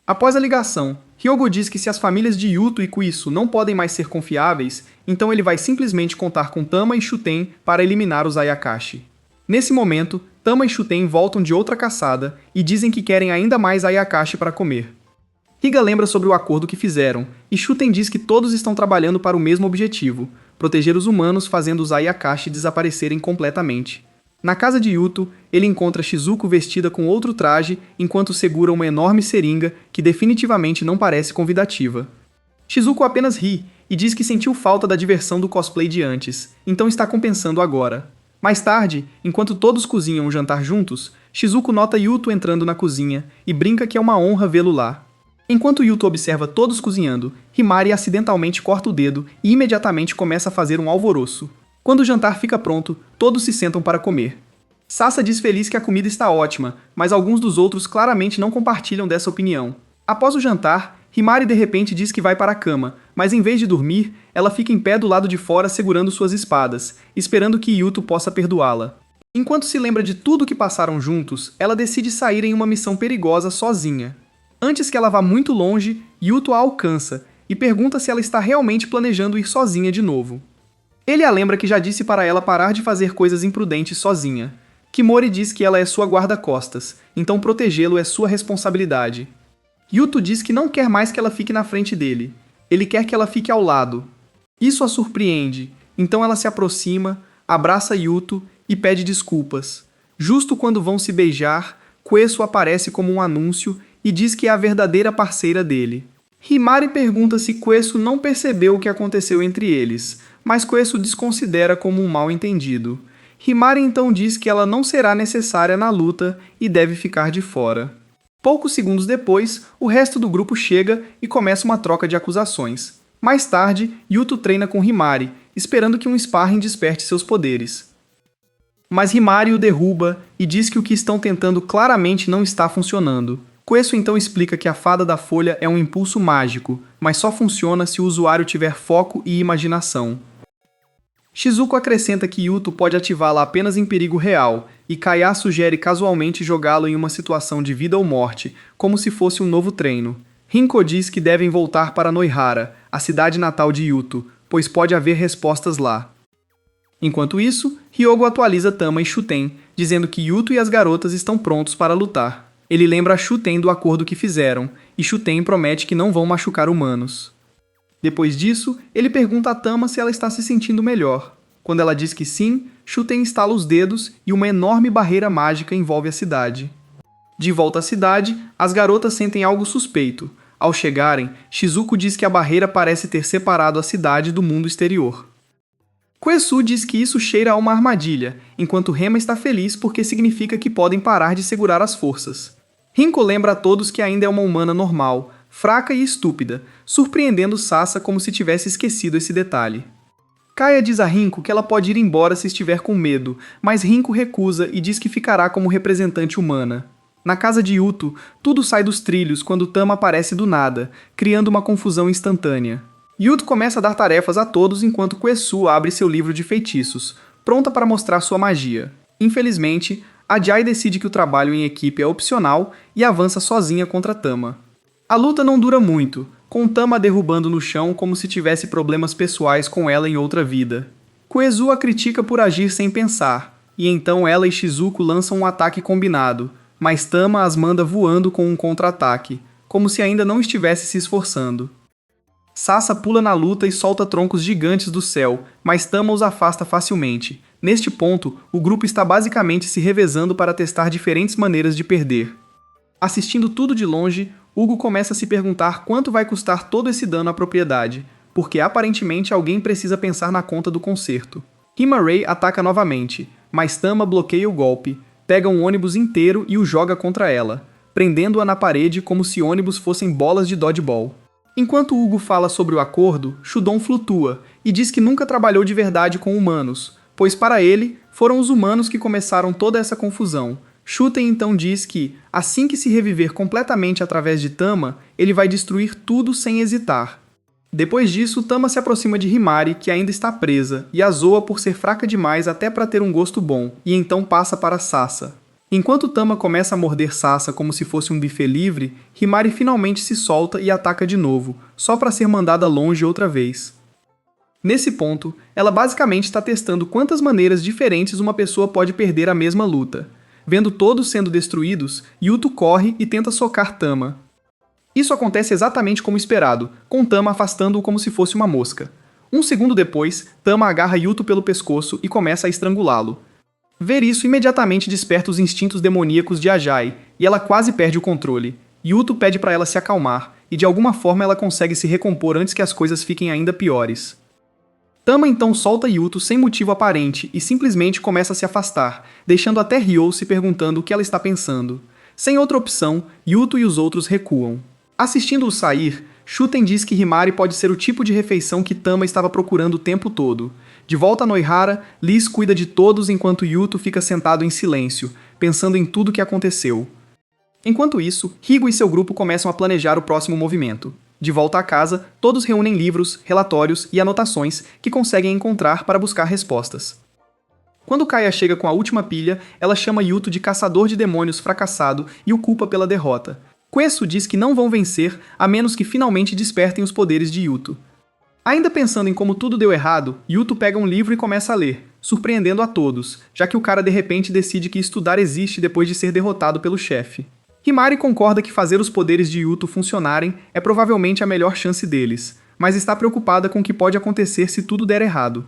Após a ligação, Hyogo diz que se as famílias de Yuto e Kuisu não podem mais ser confiáveis, então ele vai simplesmente contar com Tama e Shuten para eliminar os Ayakashi. Nesse momento, Tama e Shuten voltam de outra caçada e dizem que querem ainda mais Ayakashi para comer. Higa lembra sobre o acordo que fizeram, e Shuten diz que todos estão trabalhando para o mesmo objetivo, proteger os humanos fazendo os Ayakashi desaparecerem completamente. Na casa de Yuto, ele encontra Shizuko vestida com outro traje enquanto segura uma enorme seringa que definitivamente não parece convidativa. Shizuko apenas ri e diz que sentiu falta da diversão do cosplay de antes, então está compensando agora. Mais tarde, enquanto todos cozinham o jantar juntos, Shizuko nota Yuto entrando na cozinha e brinca que é uma honra vê-lo lá. Enquanto Yuto observa todos cozinhando, Himari acidentalmente corta o dedo e imediatamente começa a fazer um alvoroço. Quando o jantar fica pronto, todos se sentam para comer. Sasa diz feliz que a comida está ótima, mas alguns dos outros claramente não compartilham dessa opinião. Após o jantar, Himari de repente diz que vai para a cama, mas em vez de dormir, ela fica em pé do lado de fora segurando suas espadas, esperando que Yuto possa perdoá-la. Enquanto se lembra de tudo que passaram juntos, ela decide sair em uma missão perigosa sozinha. Antes que ela vá muito longe, Yuto a alcança e pergunta se ela está realmente planejando ir sozinha de novo. Ele a lembra que já disse para ela parar de fazer coisas imprudentes sozinha. Kimori diz que ela é sua guarda-costas, então protegê-lo é sua responsabilidade. Yuto diz que não quer mais que ela fique na frente dele. Ele quer que ela fique ao lado. Isso a surpreende, então ela se aproxima, abraça Yuto e pede desculpas. Justo quando vão se beijar, Queço aparece como um anúncio e diz que é a verdadeira parceira dele. Himari pergunta se Queço não percebeu o que aconteceu entre eles, mas Queço desconsidera como um mal-entendido. Himari então diz que ela não será necessária na luta e deve ficar de fora. Poucos segundos depois, o resto do grupo chega e começa uma troca de acusações. Mais tarde, Yuto treina com Himari, esperando que um sparring desperte seus poderes. Mas Himari o derruba e diz que o que estão tentando claramente não está funcionando. Queço então explica que a Fada da Folha é um impulso mágico, mas só funciona se o usuário tiver foco e imaginação. Shizuko acrescenta que Yuto pode ativá-la apenas em perigo real, e Kaya sugere casualmente jogá-lo em uma situação de vida ou morte, como se fosse um novo treino. Rinko diz que devem voltar para Noihara, a cidade natal de Yuto, pois pode haver respostas lá. Enquanto isso, Hyogo atualiza Tama e Shuten, dizendo que Yuto e as garotas estão prontos para lutar. Ele lembra a Shuten do acordo que fizeram, e Shuten promete que não vão machucar humanos. Depois disso, ele pergunta a Tama se ela está se sentindo melhor. Quando ela diz que sim, Shuten estala os dedos e uma enorme barreira mágica envolve a cidade. De volta à cidade, as garotas sentem algo suspeito. Ao chegarem, Shizuko diz que a barreira parece ter separado a cidade do mundo exterior. Queço diz que isso cheira a uma armadilha, enquanto Rema está feliz porque significa que podem parar de segurar as forças. Rinko lembra a todos que ainda é uma humana normal, fraca e estúpida, surpreendendo Sasa como se tivesse esquecido esse detalhe. Kaya diz a Rinko que ela pode ir embora se estiver com medo, mas Rinko recusa e diz que ficará como representante humana. Na casa de Yuto, tudo sai dos trilhos quando Tama aparece do nada, criando uma confusão instantânea. Yuto começa a dar tarefas a todos enquanto Queço abre seu livro de feitiços, pronta para mostrar sua magia. Infelizmente, Ajay decide que o trabalho em equipe é opcional e avança sozinha contra Tama. A luta não dura muito, com Tama derrubando no chão como se tivesse problemas pessoais com ela em outra vida. Queço a critica por agir sem pensar, e então ela e Shizuko lançam um ataque combinado, mas Tama as manda voando com um contra-ataque, como se ainda não estivesse se esforçando. Sasa pula na luta e solta troncos gigantes do céu, mas Tama os afasta facilmente. Neste ponto, o grupo está basicamente se revezando para testar diferentes maneiras de perder. Assistindo tudo de longe, Hugo começa a se perguntar quanto vai custar todo esse dano à propriedade, porque aparentemente alguém precisa pensar na conta do conserto. Hima-Ray ataca novamente, mas Tama bloqueia o golpe, pega um ônibus inteiro e o joga contra ela, prendendo-a na parede como se ônibus fossem bolas de dodgeball. Enquanto Hugo fala sobre o acordo, Shudon flutua e diz que nunca trabalhou de verdade com humanos, pois para ele, foram os humanos que começaram toda essa confusão. Shuten então diz que, assim que se reviver completamente através de Tama, ele vai destruir tudo sem hesitar. Depois disso, Tama se aproxima de Himari, que ainda está presa, e a zoa por ser fraca demais até para ter um gosto bom, e então passa para Sasa. Enquanto Tama começa a morder Sasa como se fosse um buffet livre, Himari finalmente se solta e ataca de novo, só para ser mandada longe outra vez. Nesse ponto, ela basicamente está testando quantas maneiras diferentes uma pessoa pode perder a mesma luta. Vendo todos sendo destruídos, Yuto corre e tenta socar Tama. Isso acontece exatamente como esperado, com Tama afastando-o como se fosse uma mosca. Um segundo depois, Tama agarra Yuto pelo pescoço e começa a estrangulá-lo. Ver isso imediatamente desperta os instintos demoníacos de Ajay, e ela quase perde o controle. Yuto pede para ela se acalmar, e de alguma forma ela consegue se recompor antes que as coisas fiquem ainda piores. Tama então solta Yuto sem motivo aparente e simplesmente começa a se afastar, deixando até Ryo se perguntando o que ela está pensando. Sem outra opção, Yuto e os outros recuam. Assistindo-o sair, Shuten diz que Himari pode ser o tipo de refeição que Tama estava procurando o tempo todo. De volta a Noihara, Liz cuida de todos enquanto Yuto fica sentado em silêncio, pensando em tudo o que aconteceu. Enquanto isso, Higo e seu grupo começam a planejar o próximo movimento. De volta a casa, todos reúnem livros, relatórios e anotações que conseguem encontrar para buscar respostas. Quando Kaya chega com a última pilha, ela chama Yuto de caçador de demônios fracassado e o culpa pela derrota. Queço diz que não vão vencer a menos que finalmente despertem os poderes de Yuto. Ainda pensando em como tudo deu errado, Yuto pega um livro e começa a ler, surpreendendo a todos, já que o cara de repente decide que estudar existe depois de ser derrotado pelo chefe. Himari concorda que fazer os poderes de Yuto funcionarem é provavelmente a melhor chance deles, mas está preocupada com o que pode acontecer se tudo der errado.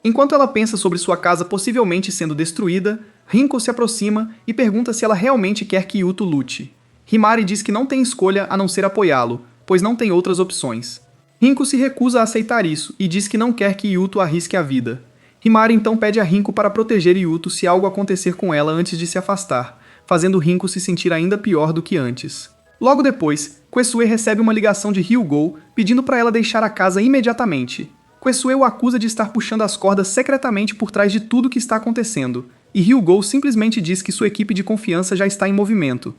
Enquanto ela pensa sobre sua casa possivelmente sendo destruída, Rinko se aproxima e pergunta se ela realmente quer que Yuto lute. Himari diz que não tem escolha a não ser apoiá-lo, pois não tem outras opções. Rinko se recusa a aceitar isso e diz que não quer que Yuto arrisque a vida. Himari então pede a Rinko para proteger Yuto se algo acontecer com ela antes de se afastar, fazendo Rinko se sentir ainda pior do que antes. Logo depois, Kwesue recebe uma ligação de Hyugo pedindo para ela deixar a casa imediatamente. Kwesue o acusa de estar puxando as cordas secretamente por trás de tudo que está acontecendo, e Hyugo simplesmente diz que sua equipe de confiança já está em movimento.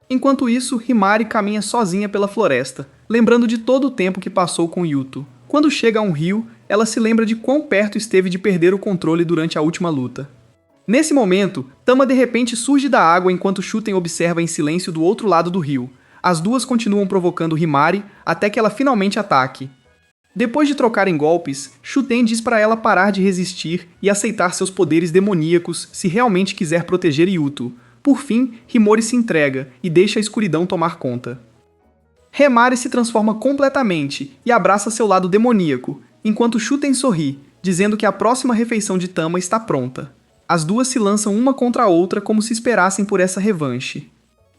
Enquanto isso, Himari caminha sozinha pela floresta, lembrando de todo o tempo que passou com Yuto. Quando chega a um rio, ela se lembra de quão perto esteve de perder o controle durante a última luta. Nesse momento, Tama de repente surge da água enquanto Shuten observa em silêncio do outro lado do rio. As duas continuam provocando Himari até que ela finalmente ataque. Depois de trocarem golpes, Shuten diz para ela parar de resistir e aceitar seus poderes demoníacos se realmente quiser proteger Yuto. Por fim, Himori se entrega e deixa a escuridão tomar conta. Himari se transforma completamente e abraça seu lado demoníaco, enquanto Shuten sorri, dizendo que a próxima refeição de Tama está pronta. As duas se lançam uma contra a outra como se esperassem por essa revanche.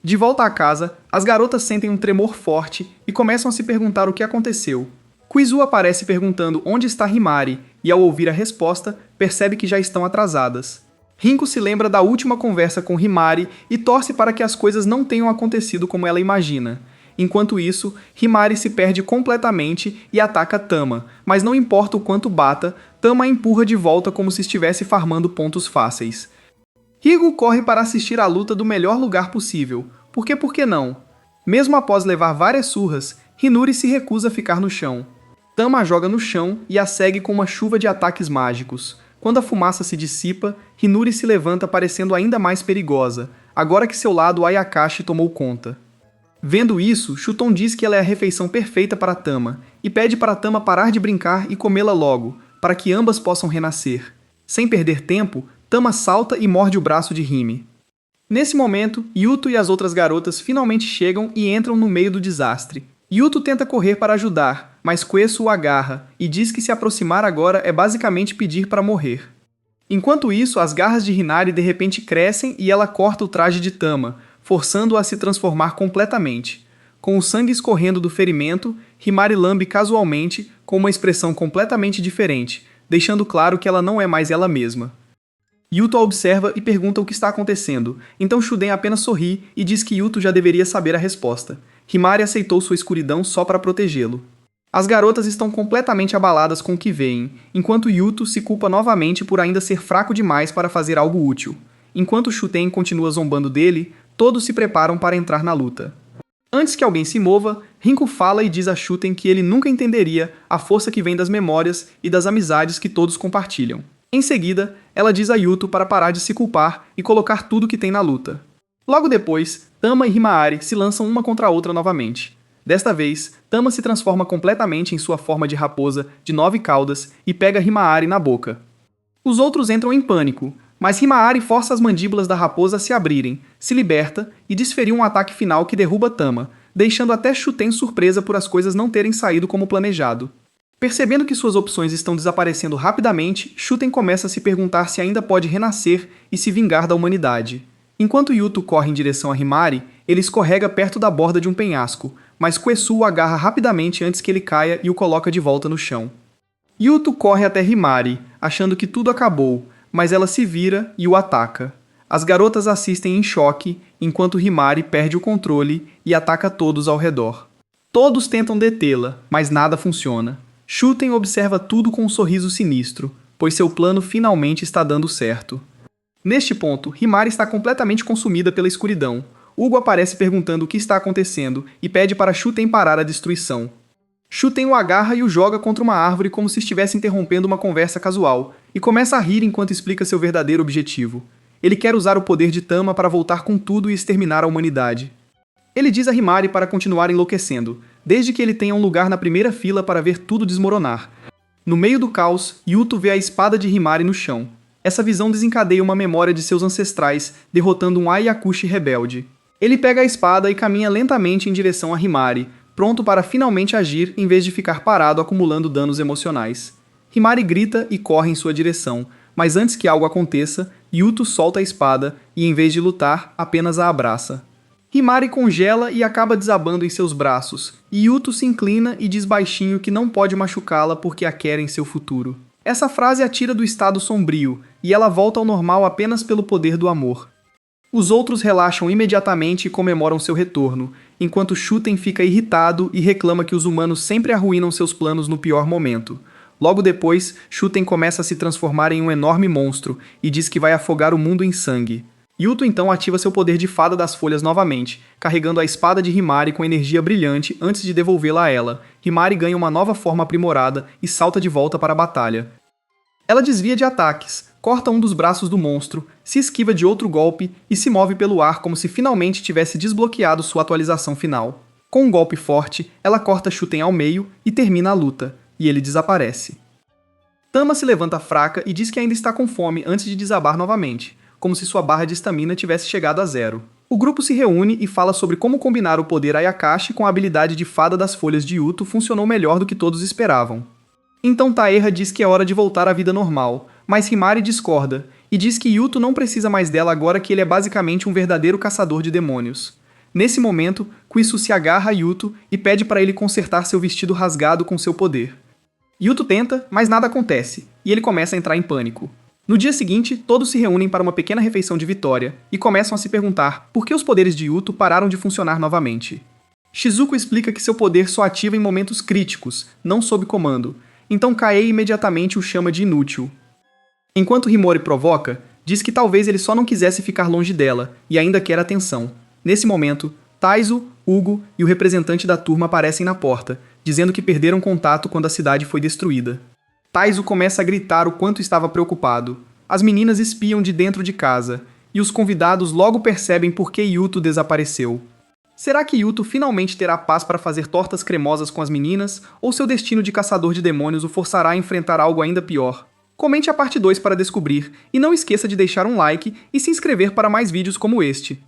De volta à casa, as garotas sentem um tremor forte e começam a se perguntar o que aconteceu. Kuizu aparece perguntando onde está Himari e, ao ouvir a resposta, percebe que já estão atrasadas. Rinko se lembra da última conversa com Himari e torce para que as coisas não tenham acontecido como ela imagina. Enquanto isso, Himari se perde completamente e ataca Tama, mas não importa o quanto bata, Tama a empurra de volta como se estivesse farmando pontos fáceis. Higo corre para assistir à luta do melhor lugar possível, porque por que não? Mesmo após levar várias surras, Hinuri se recusa a ficar no chão. Tama a joga no chão e a segue com uma chuva de ataques mágicos. Quando a fumaça se dissipa, Hinuri se levanta parecendo ainda mais perigosa, agora que seu lado Ayakashi tomou conta. Vendo isso, Shuton diz que ela é a refeição perfeita para Tama, e pede para Tama parar de brincar e comê-la logo, para que ambas possam renascer. Sem perder tempo, Tama salta e morde o braço de Hime. Nesse momento, Yuto e as outras garotas finalmente chegam e entram no meio do desastre. Yuto tenta correr para ajudar, mas Kuesu o agarra e diz que se aproximar agora é basicamente pedir para morrer. Enquanto isso, as garras de Hinari de repente crescem e ela corta o traje de Tama, forçando-o a se transformar completamente. Com o sangue escorrendo do ferimento, Himari lambe casualmente, com uma expressão completamente diferente, deixando claro que ela não é mais ela mesma. Yuto a observa e pergunta o que está acontecendo, então Shuden apenas sorri e diz que Yuto já deveria saber a resposta. Himari aceitou sua escuridão só para protegê-lo. As garotas estão completamente abaladas com o que veem, enquanto Yuto se culpa novamente por ainda ser fraco demais para fazer algo útil. Enquanto Shuten continua zombando dele, todos se preparam para entrar na luta. Antes que alguém se mova, Rinko fala e diz a Shuten que ele nunca entenderia a força que vem das memórias e das amizades que todos compartilham. Em seguida, ela diz a Yuto para parar de se culpar e colocar tudo que tem na luta. Logo depois, Tama e Himari se lançam uma contra a outra novamente. Desta vez, Tama se transforma completamente em sua forma de raposa de 9 caudas e pega Himari na boca. Os outros entram em pânico, mas Himari força as mandíbulas da raposa a se abrirem, se liberta e desferiu um ataque final que derruba Tama, deixando até Shuten surpresa por as coisas não terem saído como planejado. Percebendo que suas opções estão desaparecendo rapidamente, Shuten começa a se perguntar se ainda pode renascer e se vingar da humanidade. Enquanto Yuto corre em direção a Himari, ele escorrega perto da borda de um penhasco, mas Kuesu o agarra rapidamente antes que ele caia e o coloca de volta no chão. Yuto corre até Himari, achando que tudo acabou, mas ela se vira e o ataca. As garotas assistem em choque, enquanto Himari perde o controle e ataca todos ao redor. Todos tentam detê-la, mas nada funciona. Shuten observa tudo com um sorriso sinistro, pois seu plano finalmente está dando certo. Neste ponto, Himari está completamente consumida pela escuridão. Hugo aparece perguntando o que está acontecendo e pede para Shuten parar a destruição. Shuten o agarra e o joga contra uma árvore como se estivesse interrompendo uma conversa casual, e começa a rir enquanto explica seu verdadeiro objetivo. Ele quer usar o poder de Tama para voltar com tudo e exterminar a humanidade. Ele diz a Himari para continuar enlouquecendo, desde que ele tenha um lugar na primeira fila para ver tudo desmoronar. No meio do caos, Yuto vê a espada de Himari no chão. Essa visão desencadeia uma memória de seus ancestrais, derrotando um Ayakushi rebelde. Ele pega a espada e caminha lentamente em direção a Himari, pronto para finalmente agir em vez de ficar parado acumulando danos emocionais. Himari grita e corre em sua direção, mas antes que algo aconteça, Yuto solta a espada e, em vez de lutar, apenas a abraça. Himari congela e acaba desabando em seus braços, e Yuto se inclina e diz baixinho que não pode machucá-la porque a quer em seu futuro. Essa frase a tira do estado sombrio, e ela volta ao normal apenas pelo poder do amor. Os outros relaxam imediatamente e comemoram seu retorno, enquanto Shuten fica irritado e reclama que os humanos sempre arruinam seus planos no pior momento. Logo depois, Shuten começa a se transformar em um enorme monstro e diz que vai afogar o mundo em sangue. Yuto então ativa seu poder de fada das folhas novamente, carregando a espada de Himari com energia brilhante antes de devolvê-la a ela. Himari ganha uma nova forma aprimorada e salta de volta para a batalha. Ela desvia de ataques, corta um dos braços do monstro, se esquiva de outro golpe e se move pelo ar como se finalmente tivesse desbloqueado sua atualização final. Com um golpe forte, ela corta Shuten ao meio e termina a luta, e ele desaparece. Tama se levanta fraca e diz que ainda está com fome antes de desabar novamente, como se sua barra de estamina tivesse chegado a zero. O grupo se reúne e fala sobre como combinar o poder Ayakashi com a habilidade de fada das folhas de Yuto funcionou melhor do que todos esperavam. Então Taeha diz que é hora de voltar à vida normal, mas Himari discorda e diz que Yuto não precisa mais dela agora que ele é basicamente um verdadeiro caçador de demônios. Nesse momento, Kuisu se agarra a Yuto e pede para ele consertar seu vestido rasgado com seu poder. Yuto tenta, mas nada acontece, e ele começa a entrar em pânico. No dia seguinte, todos se reúnem para uma pequena refeição de vitória e começam a se perguntar por que os poderes de Yuto pararam de funcionar novamente. Shizuko explica que seu poder só ativa em momentos críticos, não sob comando, então Kaei imediatamente o chama de inútil. Enquanto Himori provoca, diz que talvez ele só não quisesse ficar longe dela e ainda quer atenção. Nesse momento, Taizo, Ugo e o representante da turma aparecem na porta, dizendo que perderam contato quando a cidade foi destruída. Taizo começa a gritar o quanto estava preocupado. As meninas espiam de dentro de casa, e os convidados logo percebem por que Yuto desapareceu. Será que Yuto finalmente terá paz para fazer tortas cremosas com as meninas, ou seu destino de caçador de demônios o forçará a enfrentar algo ainda pior? Comente a parte 2 para descobrir, e não esqueça de deixar um like e se inscrever para mais vídeos como este.